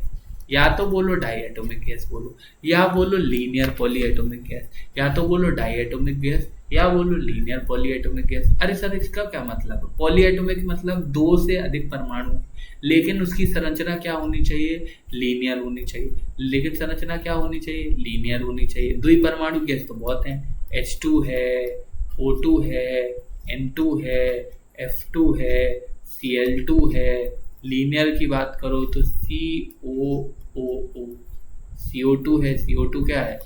या तो बोलो डाई एटॉमिक गैस बोलो, या बोलो लीनियर पॉली एटॉमिक गैस, या तो बोलो डाई एटॉमिक गैस, या बोलो लीनियर पॉली एटॉमिक गैस। अरे सर इसका क्या मतलब है, पॉली एटॉमिक मतलब 2 से अधिक परमाणु, लेकिन उसकी संरचना क्या होनी चाहिए, लीनियर होनी चाहिए। लेकिन संरचना क्या होनी चाहिए, लीनियर होनी चाहिए। द्विपरमाणु गैस तो बहुत हैं, H2 है, O2 है, N2 है, F2 है, Cl2 है। लीनियर की बात करो तो COOO, CO2 है, CO2 क्या है,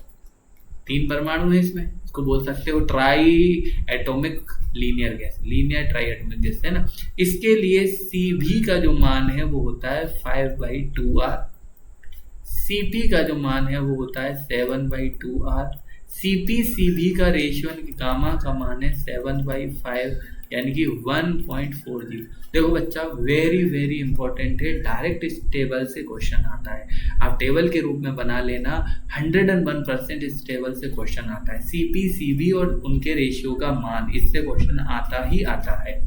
3 परमाणु है इसमें, इसको बोल सकते हो try atomic linear gas, linear try atomic gas, है ना। इसके लिए CV का जो मान है वो होता है 5/2 R, CP का जो मान है वो होता है 7/2 R, CP CB का रेशियो गामा का मान है 7/5 यानी कि 1.40। देखो बच्चा वेरी वेरी इंपॉर्टेंट है, डायरेक्ट इस टेबल से क्वेश्चन आता है, आप टेबल के रूप में बना लेना। 101% इस टेबल से क्वेश्चन आता है, CP CB और उनके रेशियो का मान, इससे क्वेश्चन आता ही आता है।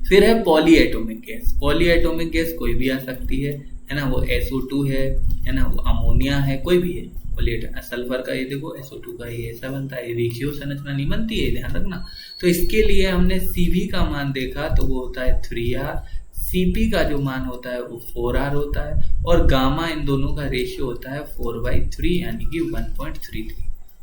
फिर है poly atomic gas. Poly atomic gas कोई भी आ सकती है ना, वो SO2 है ना, वो अमोनिया है, कोई भी है। सल्फर का ये देखो SO2 का ये ऐसा बनता है, रेशियो संरचना नहीं बनती है, ध्यान रखना। तो इसके लिए हमने CV का मान देखा तो वो होता है 3R, CP का जो मान होता है वो 4R होता है, और गामा इन दोनों का रेशियो होता है 4/3 यानी कि 1.33।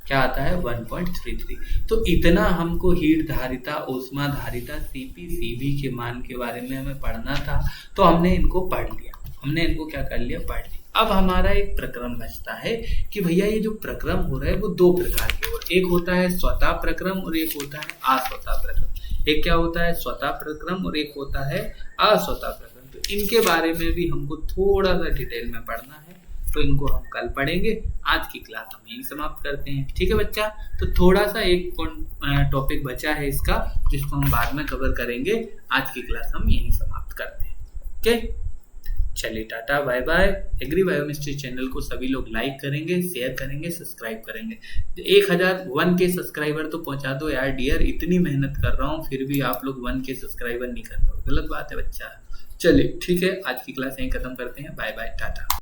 क्या आता है, 1.33। तो इतना हमको हीट धारिता, ऊष्मा धारिता, CP CV के मान के बारे में हमें पढ़ना था, तो हमने इनको पढ़ लिया। हमने इनको क्या कर लिया, पढ़ लिया। अब हमारा एक प्रक्रम बचता है कि भैया ये जो प्रक्रम हो रहा है वो दो प्रकार के हो रहे हैं। एक होता है स्वतः प्रक्रम और एक होता है अस्वतः प्रक्रम। एक क्या होता है स्वतः प्रक्रम और एक होता है अस्वतः प्रक्रम। तो इनके बारे में भी हमको थोड़ा सा डिटेल में पढ़ना है, तो इनको हम कल पढ़ेंगे। आज की क्लास हम यही समाप्त करते हैं, ठीक है बच्चा। तो थोड़ा सा एक टॉपिक बचा है इसका, जिसको हम बाद में कवर करेंगे। आज की क्लास हम यही समाप्त करते हैं, ओके। चलिए tata bye bye. Agri biochemistry channel को सभी लोग लाइक करेंगे, शेयर करेंगे, सब्सक्राइब करेंगे। 1001 के सब्सक्राइबर तो पहुंचा दो यार डियर, इतनी मेहनत कर रहा हूँ फिर भी आप लोग 1 के सब्सक्राइबर नहीं कर रहे हो, गलत बात है बच्चा। चलिए ठीक है, आज की क्लास यहीं खत्म करते हैं। Bye bye Tata.